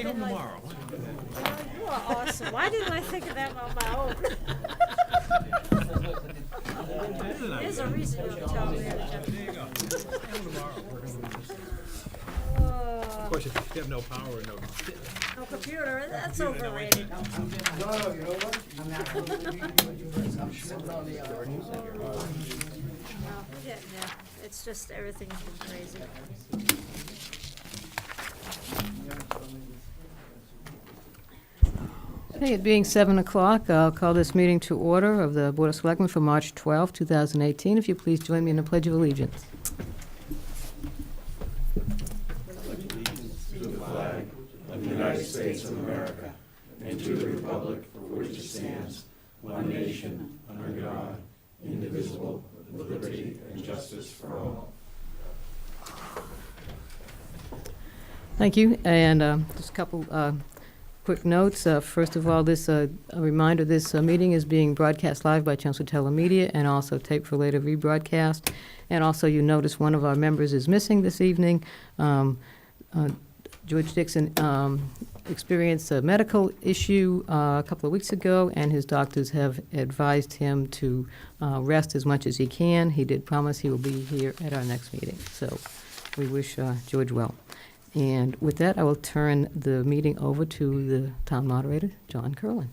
Take them tomorrow. You are awesome. Why didn't I think of that on my own? There's a reason you're the town manager. There you go. Take them tomorrow. Oh, Of course, if you have no power, no. no computer, that's overrated. No, you know what? I'm not going to sitting on the No, yeah, it's just, everything's been crazy. Okay, it being 7 o'clock, I'll call this meeting to order of the Board of Selectmen for March 12, 2018. If you please join me in the Pledge of Allegiance. Of the United States of America, and to the republic for which it stands, one nation, under God, indivisible, with liberty and justice for all. Thank you, and just a couple quick notes. First of all, a reminder, this meeting is being broadcast live by Chelmsford Telemedia and also taped for later rebroadcast. And also, you notice one of our members is missing this evening. George Dixon experienced a medical issue a couple of weeks ago, and his doctors have advised him to rest as much as he can. He did promise he will be here at our next meeting, so we wish George well. And with that, I will turn the meeting over to the town moderator, John Curlin.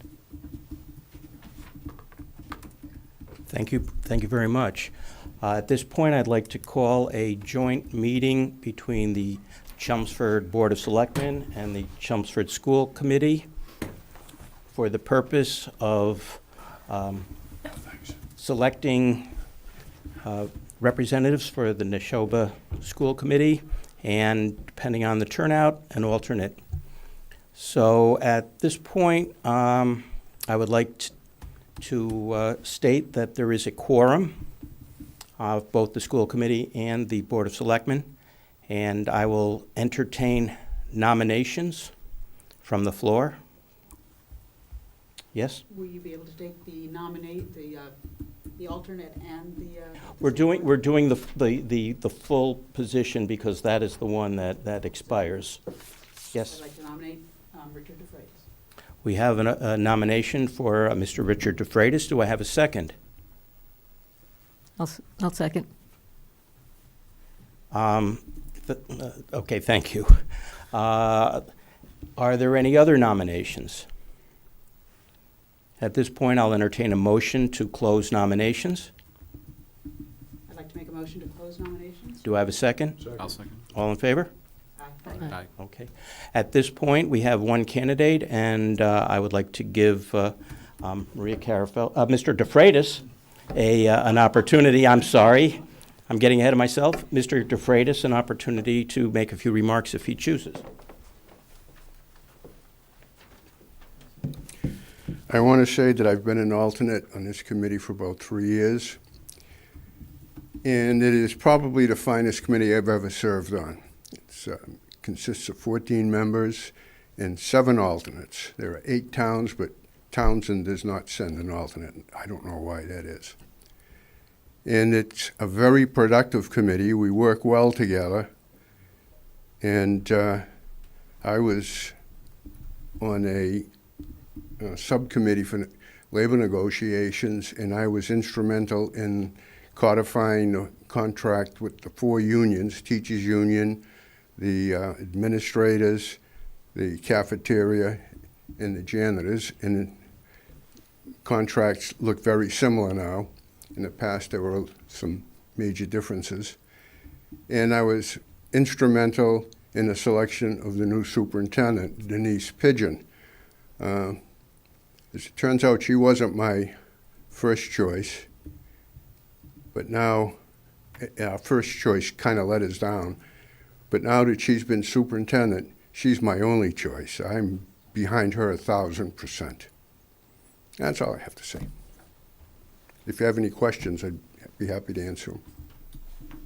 Thank you very much. At this point, I'd like to call a joint meeting between the Chelmsford Board of Selectmen and the Chelmsford School Committee for the purpose of selecting representatives for the Neshoba School Committee, and depending on the turnout, an alternate. So at this point, I would like to state that there is a quorum of both the school committee and the Board of Selectmen, and I will entertain nominations from the floor. Yes? Will you be able to take the the alternate and the? We're doing the full position because that is the one that expires. Yes? I'd like to nominate Richard DeFreitas. We have a nomination for Mr. Richard DeFreitas. Do I have a second? I'll second. Okay, thank you. Are there any other nominations? At this point, I'll entertain a motion to close nominations. I'd like to make a motion to close nominations. Do I have a second? I'll second. All in favor? Aye. Aye. Okay. At this point, we have one candidate, and I would like to give Maria Carafel, Mr. DeFreitas, an opportunity. I'm sorry. I'm getting ahead of myself. Mr. DeFreitas, an opportunity to make a few remarks if he chooses. I want to say that I've been an alternate on this committee for about 3 years, and it is probably the finest committee I've ever served on. It consists of 14 members and 7 alternates. There are 8 towns, but Townsend does not send an alternate. I don't know why that is. And it's a very productive committee. We work well together, and I was on a subcommittee for labor negotiations, and I was instrumental in codifying the contract with the 4 unions, teachers union, the administrators, the cafeteria, and the janitors, and contracts look very similar now. In the past, there were some major differences. And I was instrumental in the selection of the new superintendent, Denise Pigeon. As it turns out, she wasn't my first choice, but now our first choice kind of let us down. But now that she's been superintendent, she's my only choice. I'm behind her 1,000%. That's all I have to say. If you have any questions, I'd be happy to answer them.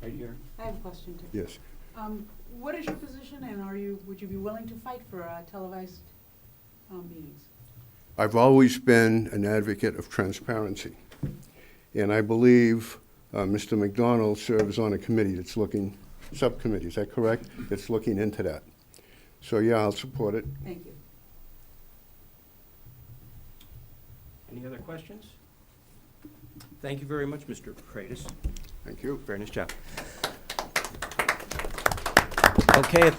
Right here. I have a question too. Yes. What is your position, and would you be willing to fight for televised meetings? I've always been an advocate of transparency, and I believe Mr. McDonald serves on a committee that's subcommittee, is that correct? That's looking into that. So, yeah, I'll support it. Thank you. Any other questions? Thank you very much, Mr. Freitas. Thank you. Very nice job. Okay,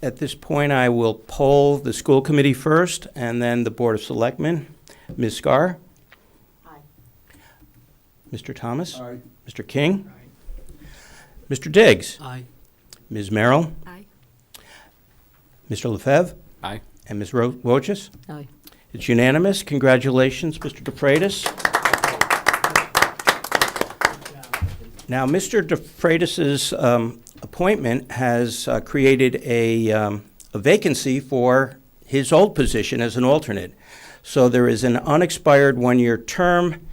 at this point, I will poll the school committee first, and then the Board of Selectmen. Ms. Scar? Aye. Mr. Thomas? Aye. Mr. King? Mr. Diggs? Aye. Ms. Merrill? Aye. Mr. Lefebvre? Aye. And Ms. Wojcik? Aye. It's unanimous. Congratulations, Mr. DeFreitas. Now, Mr. DeFreitas's appointment has created a vacancy for his old position as an alternate. So there is an unexpired one-year term,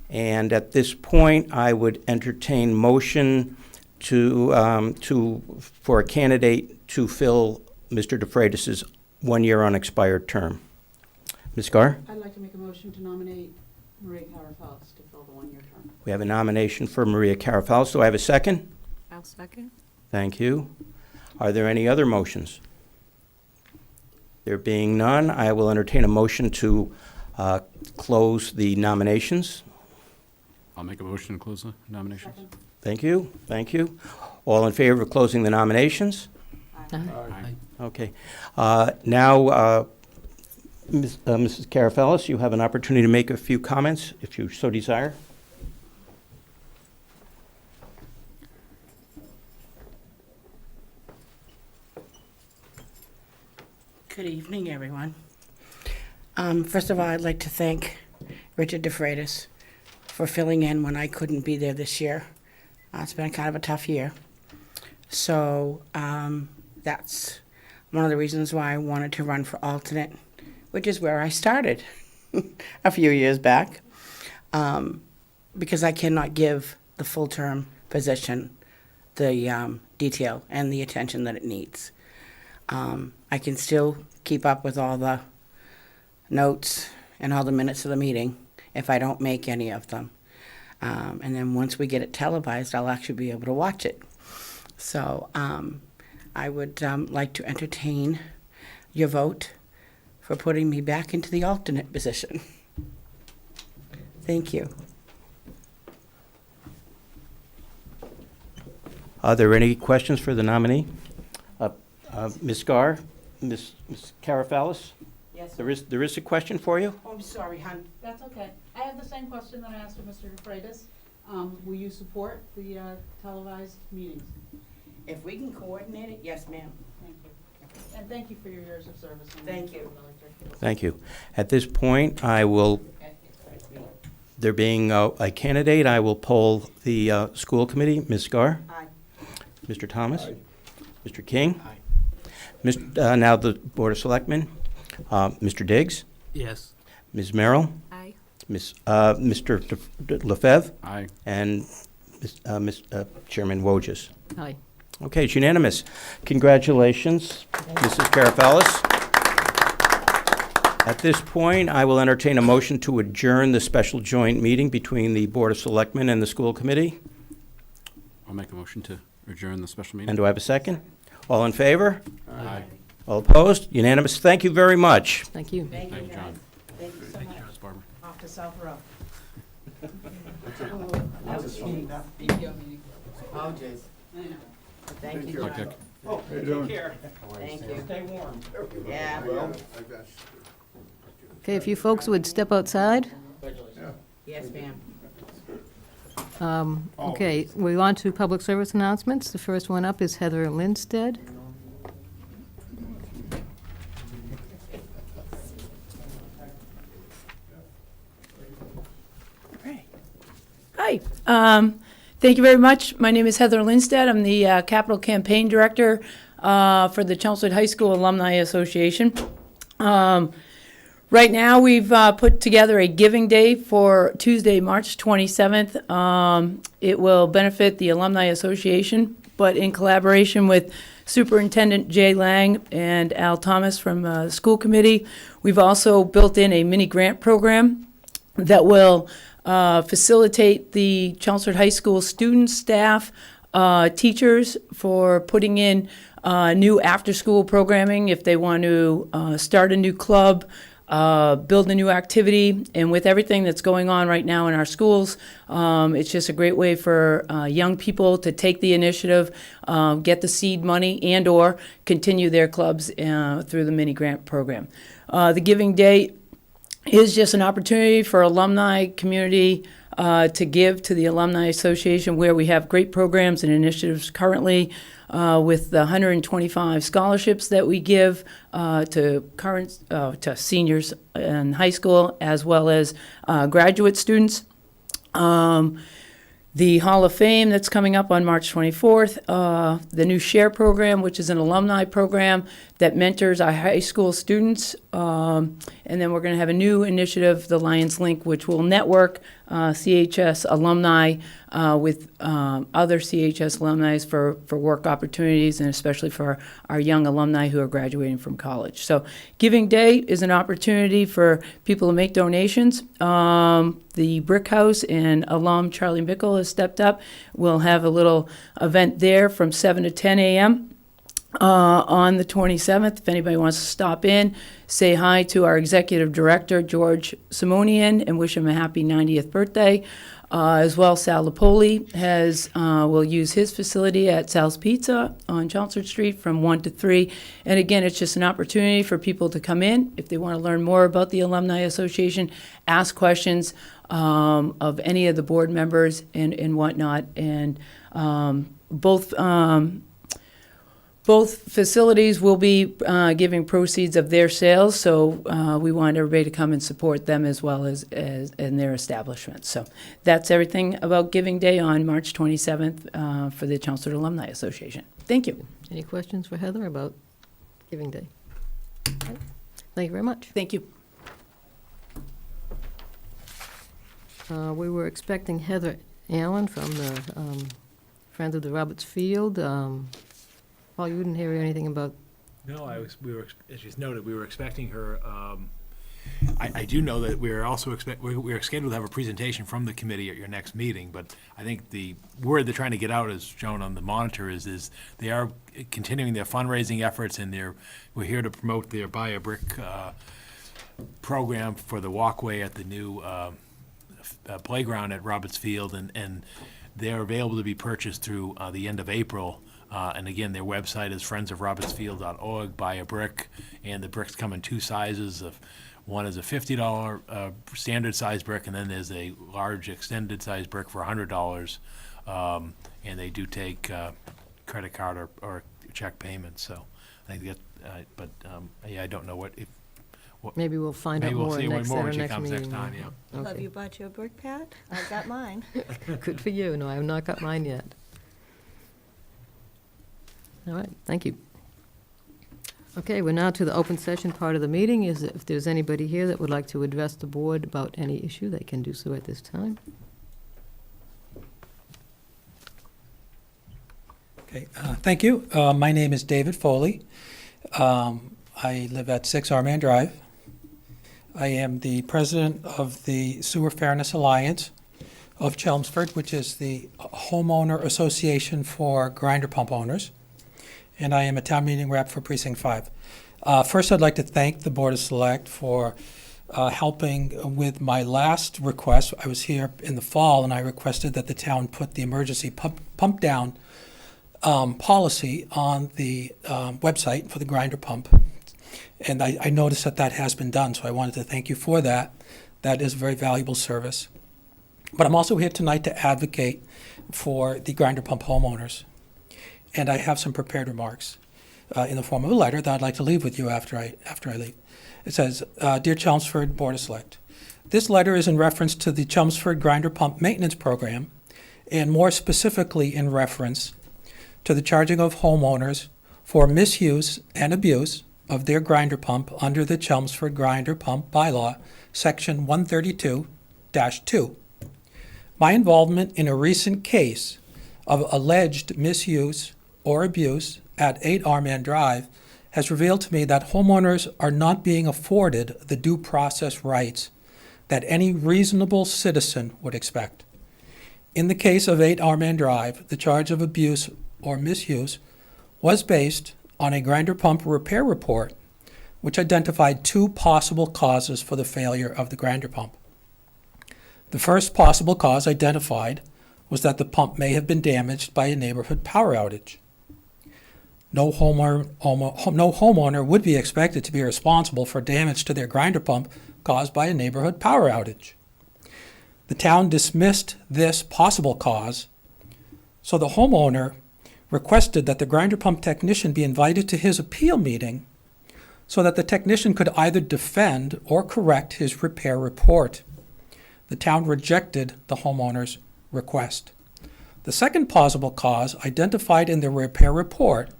and at this point, I would entertain motion for a candidate to fill Mr. DeFreitas's one-year unexpired term. Ms. Gar? I'd like to make a motion to nominate Maria Carafels to fill the one-year term. We have a nomination for Maria Carafals. Do I have a second? I'll second. Thank you. Are there any other motions? There being none, I will entertain a motion to close the nominations. I'll make a motion to close the nominations. Second. Thank you, thank you. All in favor of closing the nominations? Aye. Aye. Okay. Now, Mrs. Carafellis, you have an opportunity to make a few comments, if you so desire. Good evening, everyone. First of all, I'd like to thank Richard DeFreitas for filling in when I couldn't be there this year. It's been kind of a tough year. So that's one of the reasons why I wanted to run for alternate, which is where I started a few years back, because I cannot give the full-term position the detail and the attention that it needs. I can still keep up with all the notes and all the minutes of the meeting if I don't make any of them. And then once we get it televised, I'll actually be able to watch it. So I would like to entertain your vote for putting me back into the alternate position. Thank you. Are there any questions for the nominee? Ms. Gar, Ms. Carafellis, Yes. there is a question for you? Oh, I'm sorry, hon. That's okay. I have the same question that I asked of Mr. DeFreitas. Will you support the televised meetings? If we can coordinate it, yes, ma'am. Thank you. And thank you for your years of service. on the Thank you. Board of Elected. Thank you. At this point, I will, there being a candidate, I will poll the school committee. Ms. Gar? Aye. Mr. Thomas? Mr. King? Aye. Now the Board of Selectmen. Mr. Diggs? Yes. Ms. Merrill? Aye. Mr. Lefebvre? Aye. And Chairman Wojcik. Aye. Okay, it's unanimous. Congratulations, Mrs. Carafellis. At this point, I will entertain a motion to adjourn the special joint meeting between the Board of Selectmen and the school committee. I'll make a motion to adjourn the special meeting. And do I have a second? All in favor? Aye. All opposed? Unanimous. Thank you very much. Thank you. Thank Thank you, you, guys. John. Thank you so Thank much. you, Ms. Barber. Off to South Row. Oh, jeez. I know. Thank you, Okay. John. How you doing? Take care. Thank you. Stay warm. Yeah. Okay, if you folks would step outside. Yes, ma'am. Okay, we're on to public service announcements. The first one up is Heather Lindstead. Hi. Thank you very much. My name is Heather Lindstedt. I'm the Capital Campaign Director for the Chelmsford High School Alumni Association. Right now, we've put together a giving day for Tuesday, March 27th. It will benefit the Alumni Association, but in collaboration with Superintendent Jay Lang and Al Thomas from the school committee, we've also built in a mini grant program that will facilitate the Chelmsford High School students, staff, teachers for putting in new after-school programming if they want to start a new club, build a new activity. And with everything that's going on right now in our schools, it's just a great way for young people to take the initiative, get the seed money, and or continue their clubs through the mini grant program. The Giving Day is just an opportunity for alumni community to give to the Alumni Association, where we have great programs and initiatives currently with the 125 scholarships that we give to seniors in high school as well as graduate students. The Hall of Fame that's coming up on March 24th, the new SHARE program, which is an alumni program that mentors our high school students. And then we're going to have a new initiative, the Lions Link, which will network CHS alumni with other CHS alumni for work opportunities, and especially for our young alumni who are graduating from college. So Giving Day is an opportunity for people to make donations. The Brick House and alum Charlie Mickle has stepped up. We'll have a little event there from 7 to 10 a.m. On the 27th. If anybody wants to stop in, say hi to our executive director, George Simonian, and wish him a happy 90th birthday. As well, Sal Lapoli will use his facility at Sal's Pizza on Chelmsford Street from 1 to 3. And again, it's just an opportunity for people to come in if they want to learn more about the Alumni Association, ask questions of any of the board members and whatnot. And both facilities will be giving proceeds of their sales, so we want everybody to come and support them as well as in their establishments. So that's everything about Giving Day on March 27th for the Chelmsford Alumni Association. Thank you. Any questions for Heather about Giving Day? Okay. Thank you very much. Thank you. We were expecting Heather Allen from the Friends of the Roberts Field. Paul, you didn't hear anything about... No, we were, as you noted, we were expecting her. I do know that we're also we're scheduled to have a presentation from the committee at your next meeting, but I think the word they're trying to get out, as shown on the monitor, is they are continuing their fundraising efforts, and we're here to promote their Buy a Brick program for the walkway at the new playground at Roberts Field, and they're available to be purchased through the end of April. And again, their website is friendsofrobertsfield.org. Buy a brick, and the bricks come in two sizes. One is a $50 standard size brick, and then there's a large extended size brick for $100. And they do take credit card or check payments. So I think I don't know what if. Maybe we'll find out more at our next next meeting. time. Yeah. Okay. Have you bought your brick pad? I got mine. Good for you. No, I have not got mine yet. All right, thank you. Okay, we're now to the open session part of the meeting. If there's anybody here that would like to address the board about any issue, they can do so at this time. Okay, thank you. My name is David Foley. I live at 6 Arman Drive. I am the president of the Sewer Fairness Alliance of Chelmsford, which is the homeowner association for grinder pump owners. And I am a town meeting rep for Precinct 5. First, I'd like to thank the Board of Select for helping with my last request. I was here in the fall, and I requested that the town put the emergency pump down policy on the website for the grinder pump. And I noticed that has been done, so I wanted to thank you for that. That is a very valuable service. But I'm also here tonight to advocate for the grinder pump homeowners. And I have some prepared remarks in the form of a letter that I'd like to leave with you after I leave. It says, Dear Chelmsford Board of Select, this letter is in reference to the Chelmsford Grinder Pump Maintenance Program, and more specifically in reference to the charging of homeowners for misuse and abuse of their grinder pump under the Chelmsford Grinder Pump Bylaw, Section 132-2. My involvement in a recent case of alleged misuse or abuse at 8 Arman Drive has revealed to me that homeowners are not being afforded the due process rights that any reasonable citizen would expect. In the case of 8 Armand Drive, the charge of abuse or misuse was based on a grinder pump repair report, which identified 2 possible causes for the failure of the grinder pump. The first possible cause identified was that the pump may have been damaged by a neighborhood power outage. No homeowner would be expected to be responsible for damage to their grinder pump caused by a neighborhood power outage. The town dismissed this possible cause, so the homeowner requested that the grinder pump technician be invited to his appeal meeting so that the technician could either defend or correct his repair report. The town rejected the homeowner's request. The second possible cause identified in the repair report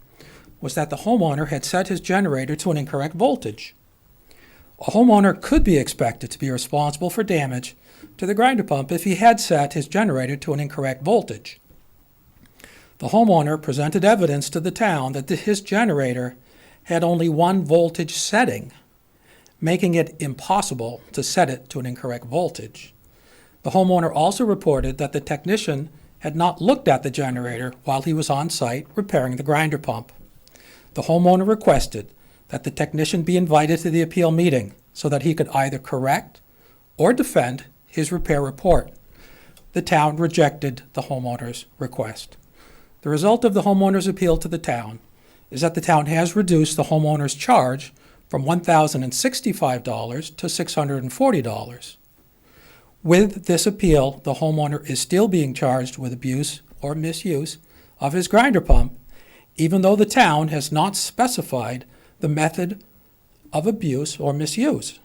was that the homeowner had set his generator to an incorrect voltage. A homeowner could be expected to be responsible for damage to the grinder pump if he had set his generator to an incorrect voltage. The homeowner presented evidence to the town that his generator had only 1 voltage setting, making it impossible to set it to an incorrect voltage. The homeowner also reported that the technician had not looked at the generator while he was on site repairing the grinder pump. The homeowner requested that the technician be invited to the appeal meeting so that he could either correct or defend his repair report. The town rejected the homeowner's request. The result of the homeowner's appeal to the town is that the town has reduced the homeowner's charge from $1,065 to $640. With this appeal, the homeowner is still being charged with abuse or misuse of his grinder pump, even though the town has not specified the method of abuse or misuse.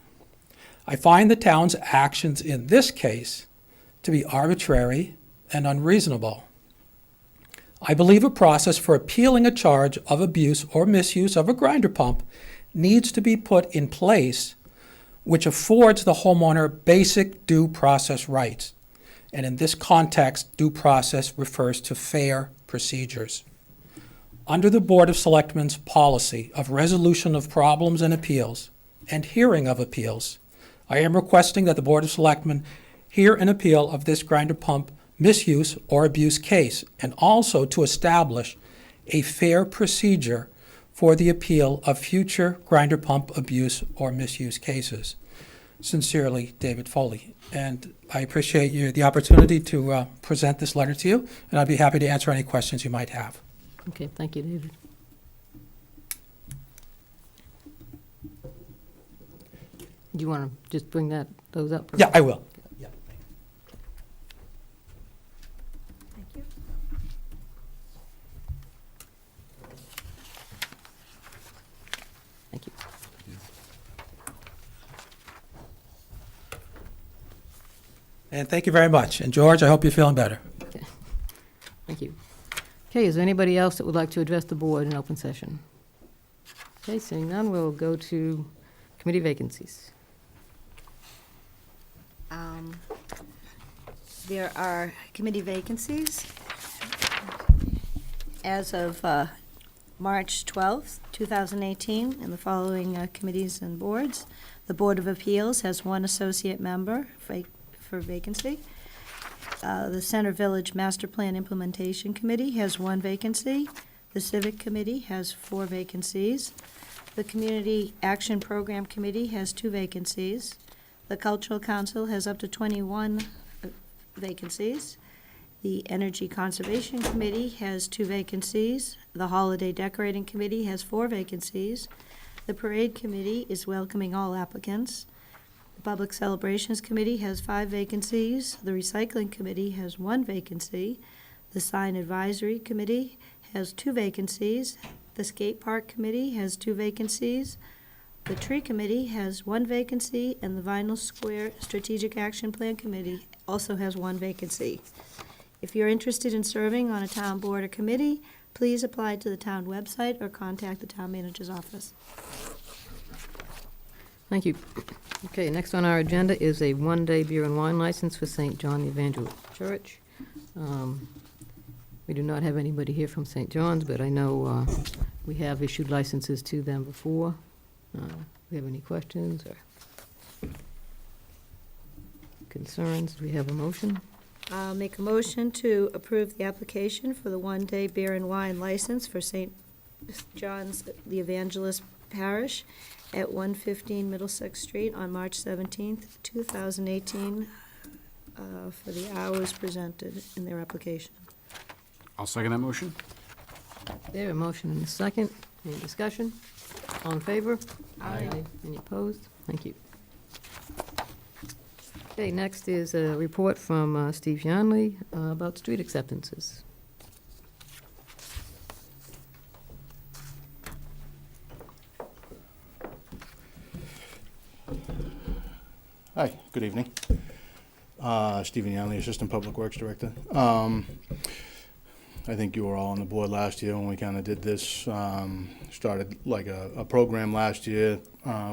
I find the town's actions in this case to be arbitrary and unreasonable. I believe a process for appealing a charge of abuse or misuse of a grinder pump needs to be put in place which affords the homeowner basic due process rights. And in this context, due process refers to fair procedures. Under the Board of Selectmen's policy of resolution of problems and appeals and hearing of appeals, I am requesting that the Board of Selectmen hear an appeal of this grinder pump misuse or abuse case, and also to establish a fair procedure for the appeal of future grinder pump abuse or misuse cases. Sincerely, David Foley. And I appreciate the opportunity to present this letter to you, and I'd be happy to answer any questions you might have. Okay, thank you, David. Do you want to just bring those up? Yeah, I will. Thank you. Thank you. And thank you very much. And George, I hope you're feeling better. Okay. Thank you. Okay, is there anybody else that would like to address the board in open session? Okay, seeing none, we'll go to committee vacancies. There are committee vacancies. As of March 12th, 2018, in the following committees and boards. The Board of Appeals has 1 associate member for vacancy. The Center Village Master Plan Implementation Committee has 1 vacancy. The Civic Committee has 4 vacancies. The Community Action Program Committee has 2 vacancies. The Cultural Council has up to 21 vacancies. The Energy Conservation Committee has 2 vacancies. The Holiday Decorating Committee has 4 vacancies. The Parade Committee is welcoming all applicants. The Public Celebrations Committee has 5 vacancies. The Recycling Committee has 1 vacancy. The Sign Advisory Committee has 2 vacancies. The Skate Park Committee has 2 vacancies. The Tree Committee has 1 vacancy, and the Vinyl Square Strategic Action Plan Committee also has 1 vacancy. If you're interested in serving on a town board or committee, please apply to the town website or contact the town manager's office. Thank you. Okay, next on our agenda is a 1-day beer and wine license for St. John the Evangelist Church. We do not have anybody here from St. John's, but I know we have issued licenses to them before. Do we have any questions or concerns? Do we have a motion? I'll make a motion to approve the application for the one-day beer and wine license for St. John's the Evangelist Parish at 115 Middlesex Street on March 17th, 2018, for the hours presented in their application. I'll second that motion. There, a motion and a second. Any discussion? All in favor? Aye. Any opposed? Thank you. Okay, next is a report from Steve Yonley about street acceptances. Hi, good evening. Stephen Yanley, Assistant Public Works Director. I think you were all on the board last year when we kind of did this. Started like a program last year.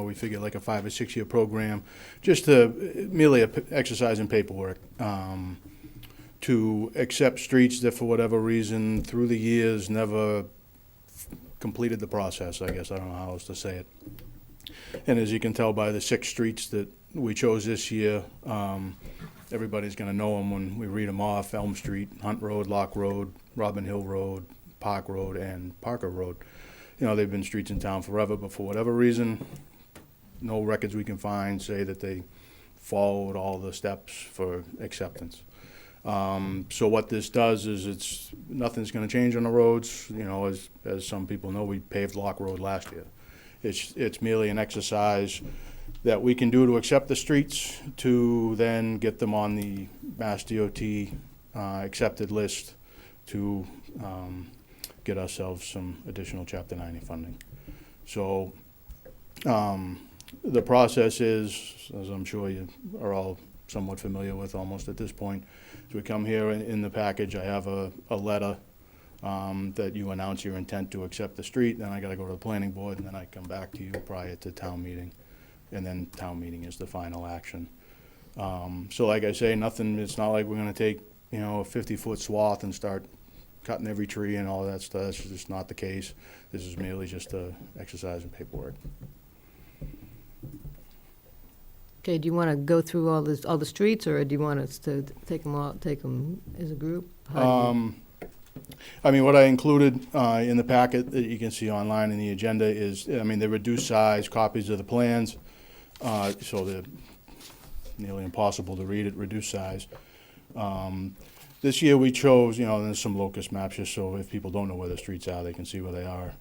We figured like a 5 or 6 year program, just to merely exercise in paperwork, to accept streets that for whatever reason through the years never completed the process, I guess. I don't know how else to say it. And as you can tell by the 6 streets that we chose this year, everybody's going to know them when we read them off: Elm Street, Hunt Road, Lock Road, Robin Hill Road, Park Road, and Parker Road. You know, they've been streets in town forever, but for whatever reason, no records we can find say that they followed all the steps for acceptance. So what this does is nothing's going to change on the roads. You know, as some people know, we paved Lock Road last year. It's merely an exercise that we can do to accept the streets, to then get them on the Mass DOT accepted list to get ourselves some additional Chapter 90 funding. So the process is, as I'm sure you are all somewhat familiar with almost at this point, as we come here in the package, I have a letter that you announce your intent to accept the street. Then I got to go to the planning board, and then I come back to you prior to town meeting. And then town meeting is the final action. So like I say, it's not like we're gonna take, you know, a 50-foot swath and start cutting every tree and all that stuff. That's just not the case. This is merely just a exercise in paperwork. Okay, do you want to go through all the streets, or do you want us to take them as a group? How do you- I mean, what I included in the packet that you can see online in the agenda is, I mean, the reduced size copies of the plans, so they're nearly impossible to read at reduced size. This year we chose, you know, there's some locust maps just so if people don't know where the streets are, they can see where they are.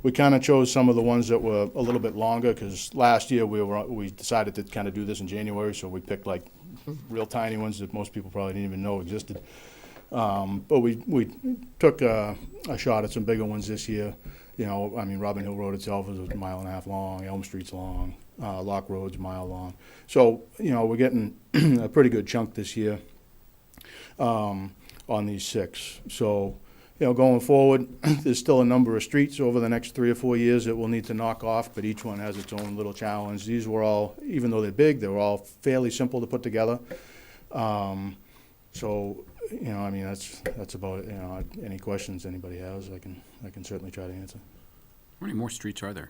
We kind of chose some of the ones that were a little bit longer, because last year we decided to kind of do this in January, so we picked like real tiny ones that most people probably didn't even know existed. But we took a shot at some bigger ones this year. You know, I mean, Robin Hill Road itself is 1.5 miles long, Elm Street's long, Lock Road's a mile long. So, you know, we're getting a pretty good chunk this year on these 6. So, you know, going forward, there's still a number of streets over the next 3 or 4 years that we'll need to knock off, but each one has its own little challenge. These were all, even though they're big, they were all fairly simple to put together. So, you know, I mean, that's about it. You know, any questions anybody has, I can certainly try to answer. How many more streets are there?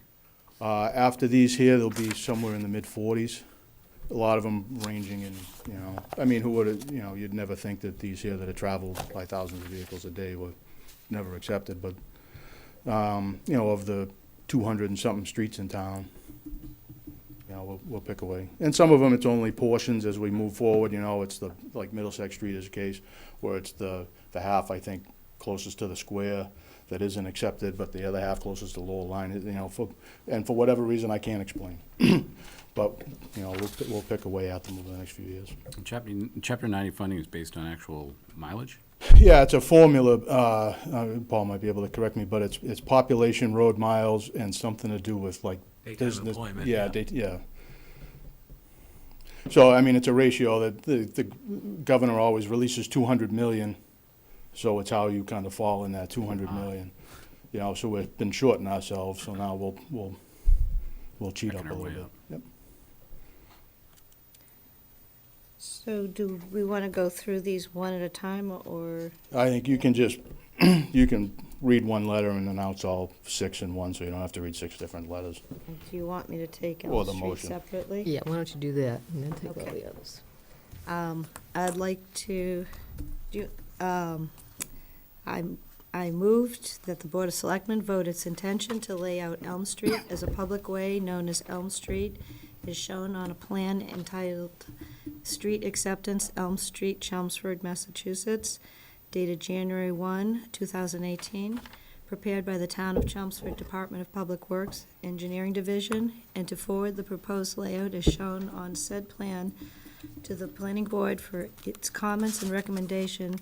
After these here, there'll be somewhere in the mid-40s. A lot of them ranging in, you know, I mean, who would have, you know, you'd never think that these here that are traveled by thousands of vehicles a day were never accepted, but, you know, of the 200 and something streets in town, you know, we'll pick away. And some of them, it's only portions as we move forward. You know, it's like Middlesex Street is a case where it's the half, I think, closest to the square that isn't accepted, but the other half closest to Lowell Line, you know, for whatever reason I can't explain. But, you know, we'll pick away at them over the next few years. Chapter 90 funding is based on actual mileage? Yeah, it's a formula. Paul might be able to correct me, but it's population, road miles, and something to do with like business. Employment. Yeah, yeah. So I mean, it's a ratio that the governor always releases 200 million. So it's how you kind of fall in that 200 million. You know, so we've been shorting ourselves. So now we'll cheat up a little bit. Yep. So do we want to go through these one at a time, or? I think you can just you can read one letter and announce all 6 in one, so you don't have to read 6 different letters. Do you want me to take Or all the streets motion. separately? Yeah, why don't you do that, and then take all Okay. the others. I'd like to do, I moved that the Board of Selectmen vote its intention to lay out Elm Street as a public way known as Elm Street, is shown on a plan entitled Street Acceptance, Elm Street, Chelmsford, Massachusetts, dated January 1, 2018, prepared by the Town of Chelmsford Department of Public Works, Engineering Division, and to forward the proposed layout as shown on said plan to the Planning Board for its comments and recommendation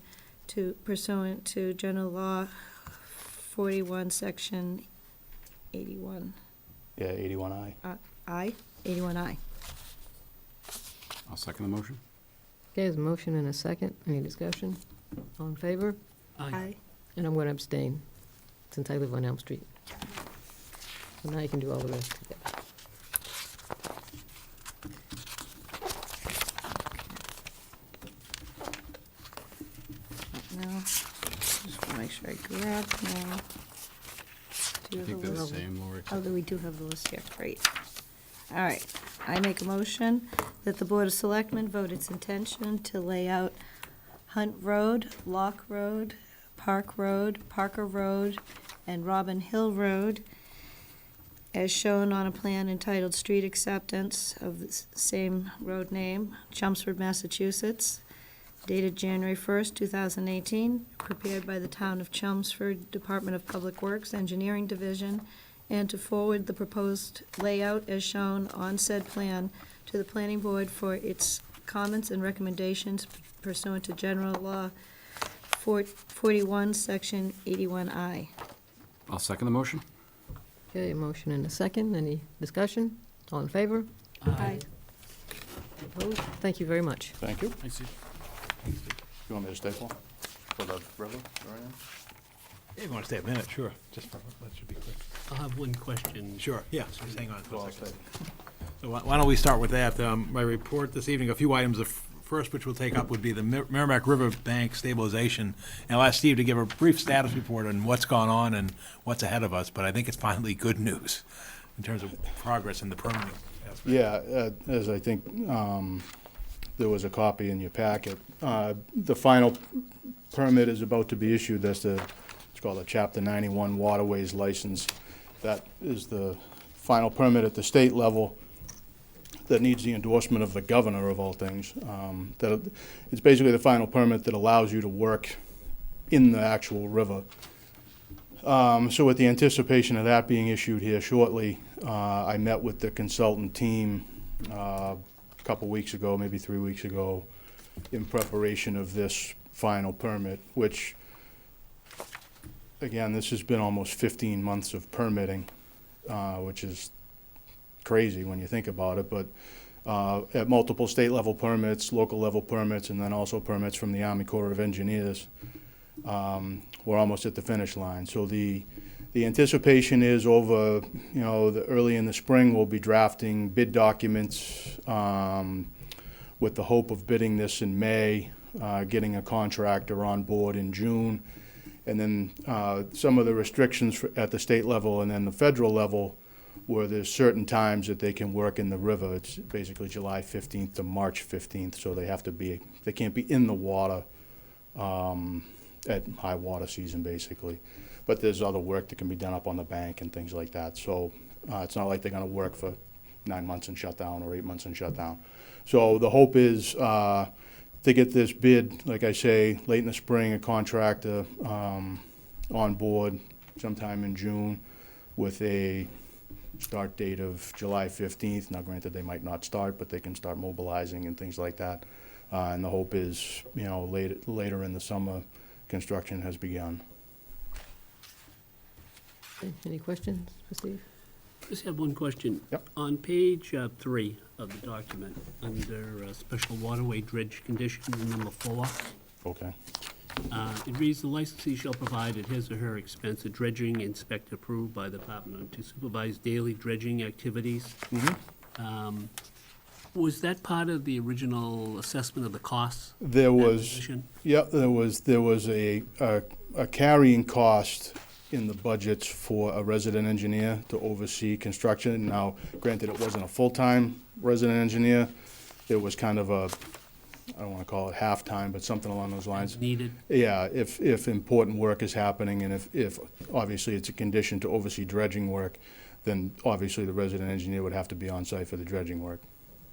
to pursuant to General Law 41, Section 81, Yeah, 81I. I, 81I. I'll second the motion. Okay, there's a motion and a second. Any discussion? All in favor? Aye. And I'm going to abstain, since I live on Elm Street. So now you can do all the rest together. No, just want to make sure I grab now. Do I you think have they're the the list? same, Lori. Oh, we do have the list here, great. All right, I make a motion that the Board of Selectmen vote its intention to lay out Hunt Road, Lock Road, Park Road, Parker Road, and Robin Hill Road as shown on a plan entitled Street Acceptance of the same road name, Chelmsford, Massachusetts, dated January 1st, 2018, prepared by the Town of Chelmsford Department of Public Works, Engineering Division, and to forward the proposed layout as shown on said plan to the Planning Board for its comments and recommendations pursuant to General Law 41, Section 81I. I'll second the motion. Okay, a motion and a second. Any discussion? All in favor? Aye. Opposed? Thank you very much. Thank you. Thanks, Steve. You want me to stay for the river? If you want to stay a minute, sure. Just for, that should be quick. I'll have one question. Sure, yeah, just hang on for Well, a second. So why don't we start with that? My report this evening, a few items. The first which we'll take up would be the Merrimack River Bank stabilization. And I'll ask Steve to give a brief status report on what's gone on and what's ahead of us, but I think it's finally good news in terms of progress in the permitting aspect. Yeah, as I think there was a copy in your packet, the final permit is about to be issued. It's called a Chapter 91 Waterways License. That is the final permit at the state level that needs the endorsement of the governor of all things. It's basically the final permit that allows you to work in the actual river. So with the anticipation of that being issued here shortly, I met with the consultant team a couple weeks ago, maybe 3 weeks ago, in preparation of this final permit, which, again, this has been almost 15 months of permitting, which is crazy when you think about it, but at multiple state level permits, local level permits, and then also permits from the Army Corps of Engineers, we're almost at the finish line. So the anticipation is over, early in the spring, we'll be drafting bid documents with the hope of bidding this in May, getting a contractor on board in June, and then some of the restrictions at the state level and then the federal level, where there's certain times that they can work in the river. It's basically July 15th to March 15th, so they can't be in the water at high water season, basically. But there's other work that can be done up on the bank and things like that. So it's not like they're gonna work for 9 months and shut down or 8 months and shut down. So the hope is to get this bid, like I say, late in the spring, a contractor on board sometime in June with a start date of July 15th. Now, granted, they might not start, but they can start mobilizing and things like that. And the hope is, later in the summer, construction has begun. Okay, any questions for Steve? Just have one question. Yep. On page 3 of the document, under special waterway dredge condition, number 4, Okay. it reads, the licensee shall provide at his or her expense a dredging inspector approved by the department to supervise daily dredging activities. Was that part of the original assessment of the costs? There was, Acquisition? yeah, there was a carrying cost in the budgets for a resident engineer to oversee construction. Now, granted, it wasn't a full-time resident engineer. It was kind of I don't want to call it half-time, but something along those lines. Needed. Yeah, if important work is happening, and if obviously it's a condition to oversee dredging work, then obviously the resident engineer would have to be on site for the dredging work.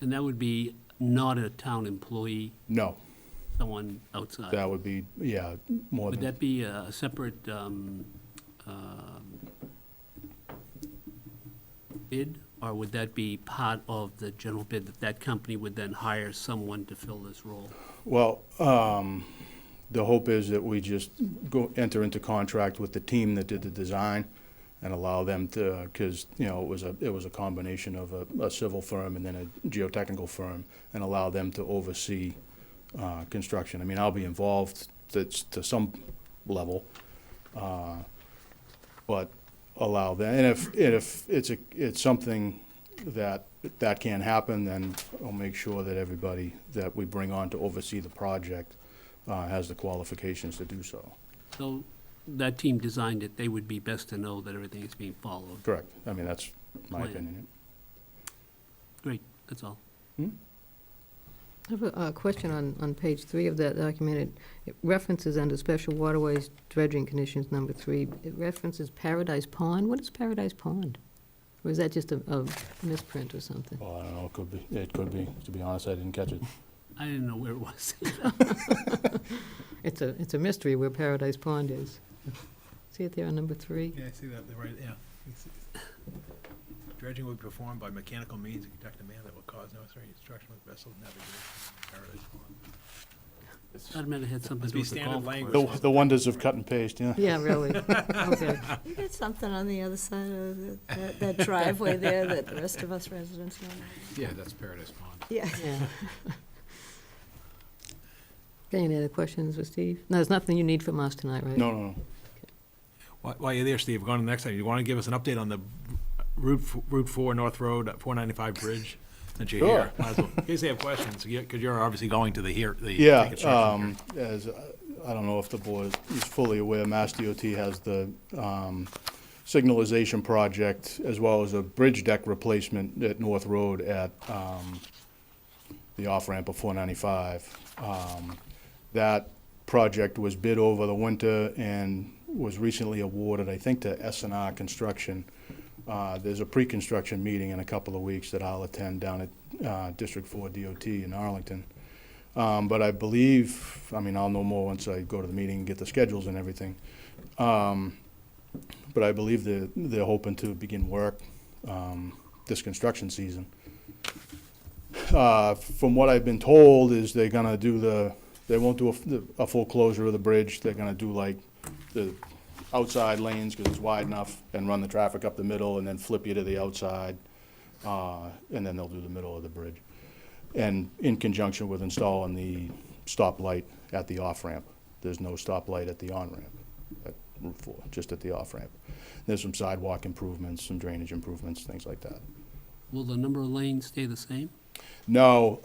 And that would be not a town employee, No, someone outside? that would be, yeah, more Would than, that be a separate bid, or would that be part of the general bid, that that company would then hire someone to fill this role? well, the hope is that we just enter into contract with the team that did the design and allow them to, because, you know, it was a combination of a civil firm and then a geotechnical firm, and allow them to oversee construction. I mean, I'll be involved to some level, but allow them. And if it's something that can't happen, then I'll make sure that everybody that we bring on to oversee the project has the qualifications to do so. So that team designed it, they would be best to know that everything is being followed. Correct. I mean, that's my Plan. opinion. Great, that's all. I have a question on page 3 of that document. It references under Special Waterways Dredging Conditions number 3, it references Paradise Pond. What is Paradise Pond? Or is that just a misprint or something? Well, I don't know, it could be. To be honest, I didn't catch it. I didn't know where it was. It's a mystery where Paradise Pond is. See it there on number 3? Yeah, I see that, right, yeah. Dredging will be performed by mechanical means to conduct a manner that will cause no obstruction with vessel navigation. Paradise Pond. Thought it might have had something Must to do be with the standard golf language. course. The wonders of cut and paste, yeah. Yeah, really. Okay. You got something on the other side of that driveway there that the rest of us residents know. Yeah, that's Paradise Pond. Yeah. Yeah. Okay, any other questions with Steve? No, there's nothing you need from us tonight, right? No. While you're there, Steve, going to the next item, you want to give us an update on the Route 4 North Road, 495 bridge? Since you're Sure. here, might as well, in case they have questions, because you're obviously going to the Yeah, reconstruction here. as, I don't know if the board is fully aware, Mass DOT has the signalization project as well as a bridge deck replacement at North Road at the off-ramp of 495. That project was bid over the winter and was recently awarded, I think, to S&R Construction. There's a pre-construction meeting in a couple of weeks that I'll attend down at District 4 DOT in Arlington. But I believe, I mean, I'll know more once I go to the meeting and get the schedules and everything. But I believe they're hoping to begin work this construction season. From what I've been told is they're gonna do they won't do a full closure of the bridge. They're gonna do like the outside lanes because it's wide enough and run the traffic up the middle and then flip you to the outside. And then they'll do the middle of the bridge. And in conjunction with installing the stoplight at the off-ramp. There's no stoplight at the on-ramp at Route 4, just at the off-ramp. There's some sidewalk improvements, some drainage improvements, things like that. Will the number of lanes stay the same? No,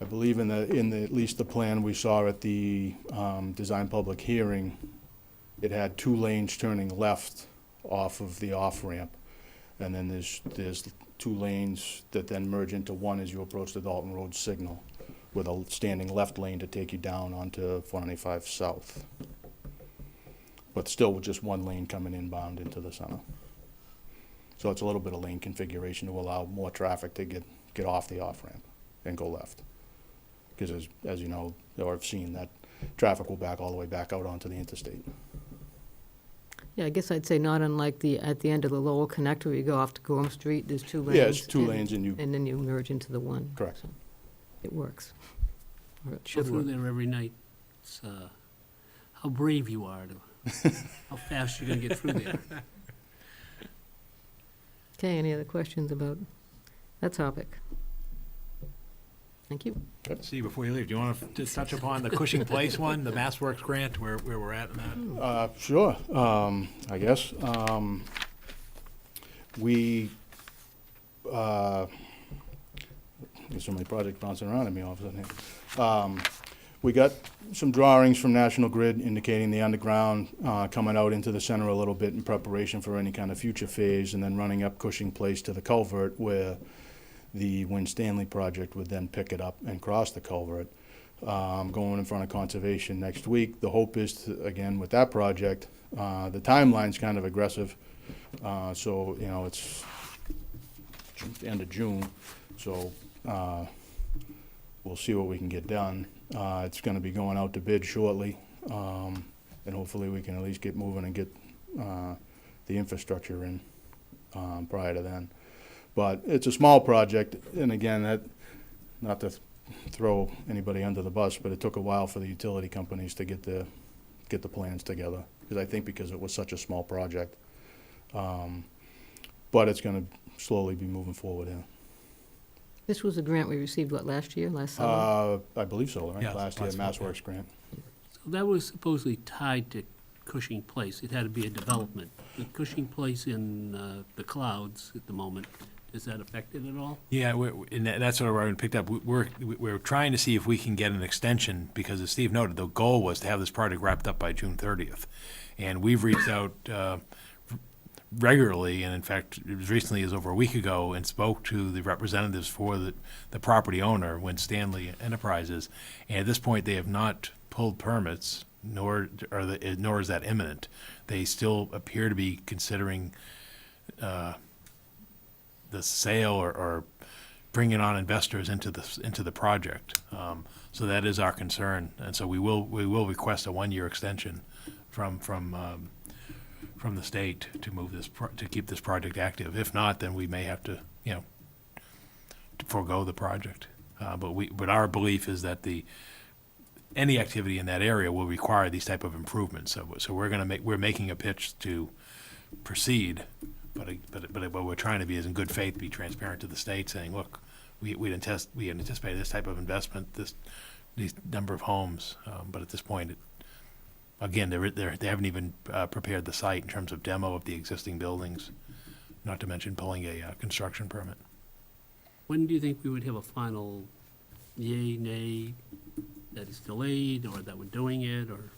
I believe in at least the plan we saw at the design public hearing, it had 2 lanes turning left off of the off-ramp. And then there's 2 lanes that then merge into one as you approach the Dalton Road signal with a standing left lane to take you down onto 495 South. But still with just 1 lane coming inbound into the center. So it's a little bit of lane configuration to allow more traffic to get off the off-ramp and go left. Because as you know, or I've seen, that traffic will back all the way back out onto the interstate. Yeah, I guess I'd say not unlike at the end of the Lowell connector, you go off to Gorham Street, there's 2 lanes. Yeah, it's 2 lanes and you, And then you merge into the one. correct. So it works. Or it Go should through work. there every night. It's, how brave you are to, how fast you're gonna get through there. Okay, any other questions about that topic? Thank you. Steve, before you leave, do you want to just touch upon the Cushing Place one, the MassWorks grant, where we're at in that? Sure, I guess. We, there's so many projects bouncing around at me all of a sudden here. We got some drawings from National Grid indicating the underground coming out into the center a little bit in preparation for any kind of future phase, and then running up Cushing Place to the culvert where the Win Stanley project would then pick it up and cross the culvert. Going in front of Conservation next week. The hope is to, again, with that project, the timeline's kind of aggressive. So, you know, it's the end of June, so we'll see what we can get done. It's gonna be going out to bid shortly, and hopefully we can at least get moving and get the infrastructure in prior to then. But it's a small project, and again, that, not to throw anybody under the bus, but it took a while for the utility companies to get the plans together, because it was such a small project. But it's gonna slowly be moving forward, yeah. This was a grant we received, what, last year, last summer? I believe so, right? Yeah, Last year, last fall, MassWorks grant. So that was supposedly tied to Cushing Place. It had to be a development. The Cushing Place in the clouds at the moment, is that affected at all? Yeah, and that's what I picked up. We're trying to see if we can get an extension, because as Steve noted, the goal was to have this project wrapped up by June 30th. And we've reached out regularly, and in fact, as recently as over a week ago, and spoke to the representatives for the property owner, Win Stanley Enterprises. And at this point, they have not pulled permits, nor is that imminent. They still appear to be considering the sale or bringing on investors into the project. So that is our concern, and so we will request a 1-year extension from the state to move to keep this project active. If not, then we may have to to forego the project. But our belief is that any activity in that area will require these type of improvements. So we're making a pitch to proceed, but what we're trying to be is in good faith, be transparent to the state, saying, look, we anticipate this type of investment, these number of homes, but at this point, again, they haven't even prepared the site in terms of demo of the existing buildings, not to mention pulling a construction permit. When do you think we would have a final yay, nay, that it's delayed, or that we're doing it, or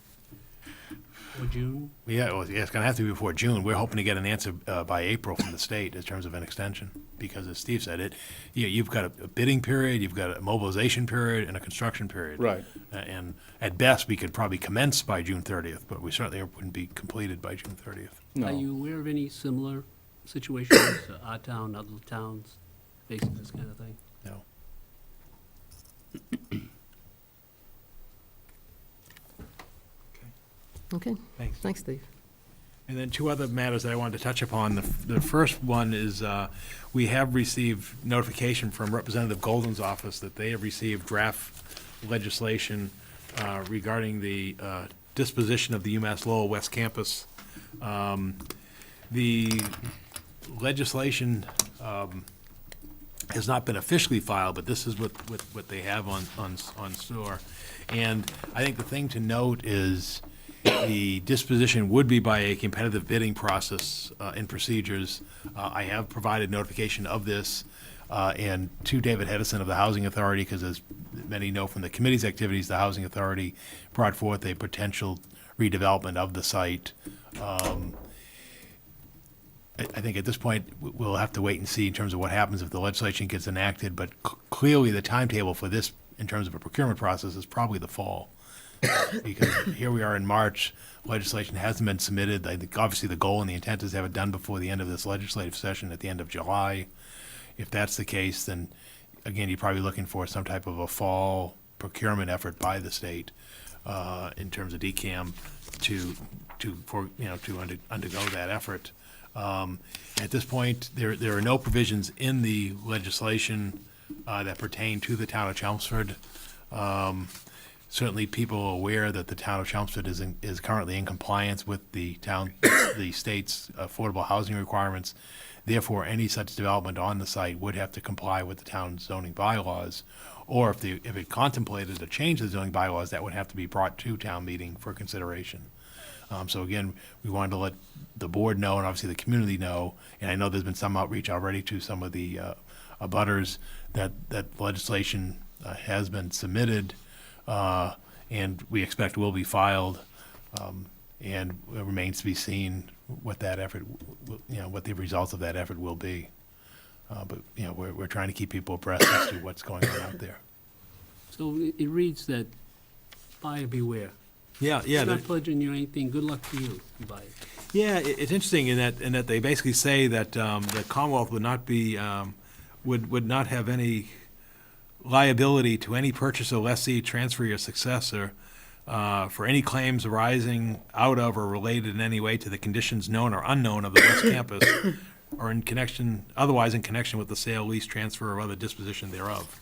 June? Yeah, it's going to have to be before June. We're hoping to get an answer by April from the state in terms of an extension, because as Steve said, you've got a bidding period, you've got a mobilization period, and a construction period. Right. And at best, we could probably commence by June 30th, but we certainly wouldn't be completed by June 30th. No. Are you aware of any similar situations, our town, other towns facing this kind of thing? No. Okay, Thanks. thanks, Steve. And then two other matters that I wanted to touch upon. The first one is we have received notification from Representative Golden's office that they have received draft legislation regarding the disposition of the UMass Lowell West Campus. The legislation has not been officially filed, but this is what they have on SOAR. And I think the thing to note is the disposition would be by a competitive bidding process and procedures. I have provided notification of this and to David Hedison of the Housing Authority, because as many know from the committee's activities, the Housing Authority brought forth a potential redevelopment of the site. I think at this point, we'll have to wait and see in terms of what happens if the legislation gets enacted, but clearly the timetable for this in terms of a procurement process is probably the fall. Because here we are in March, legislation hasn't been submitted. I think obviously the goal and the intent is to have it done before the end of this legislative session at the end of July. If that's the case, then again, you're probably looking for some type of a fall procurement effort by the state in terms of DCAM to undergo that effort. At this point, there are no provisions in the legislation that pertain to the town of Chelmsford. Certainly, people are aware that the town of Chelmsford is currently in compliance with the state's affordable housing requirements. Therefore, any such development on the site would have to comply with the town's zoning bylaws. Or if it contemplated a change to the zoning bylaws, that would have to be brought to town meeting for consideration. So again, we wanted to let the board know, and obviously the community know, and I know there's been some outreach already to some of the abutters that legislation has been submitted, and we expect will be filed, and it remains to be seen what that effort, what the results of that effort will be. But, you know, we're trying to keep people abreast as to what's going on out there. So it reads that buyer beware. Yeah, yeah. It's not pledging you anything. Good luck to you. You buy it. Yeah, it's interesting in that they basically say that the Commonwealth would not be would not have any liability to any purchaser, lessee, transferee, or successor for any claims arising out of or related in any way to the conditions known or unknown of the West Campus, or otherwise in connection with the sale, lease, transfer, or other disposition thereof.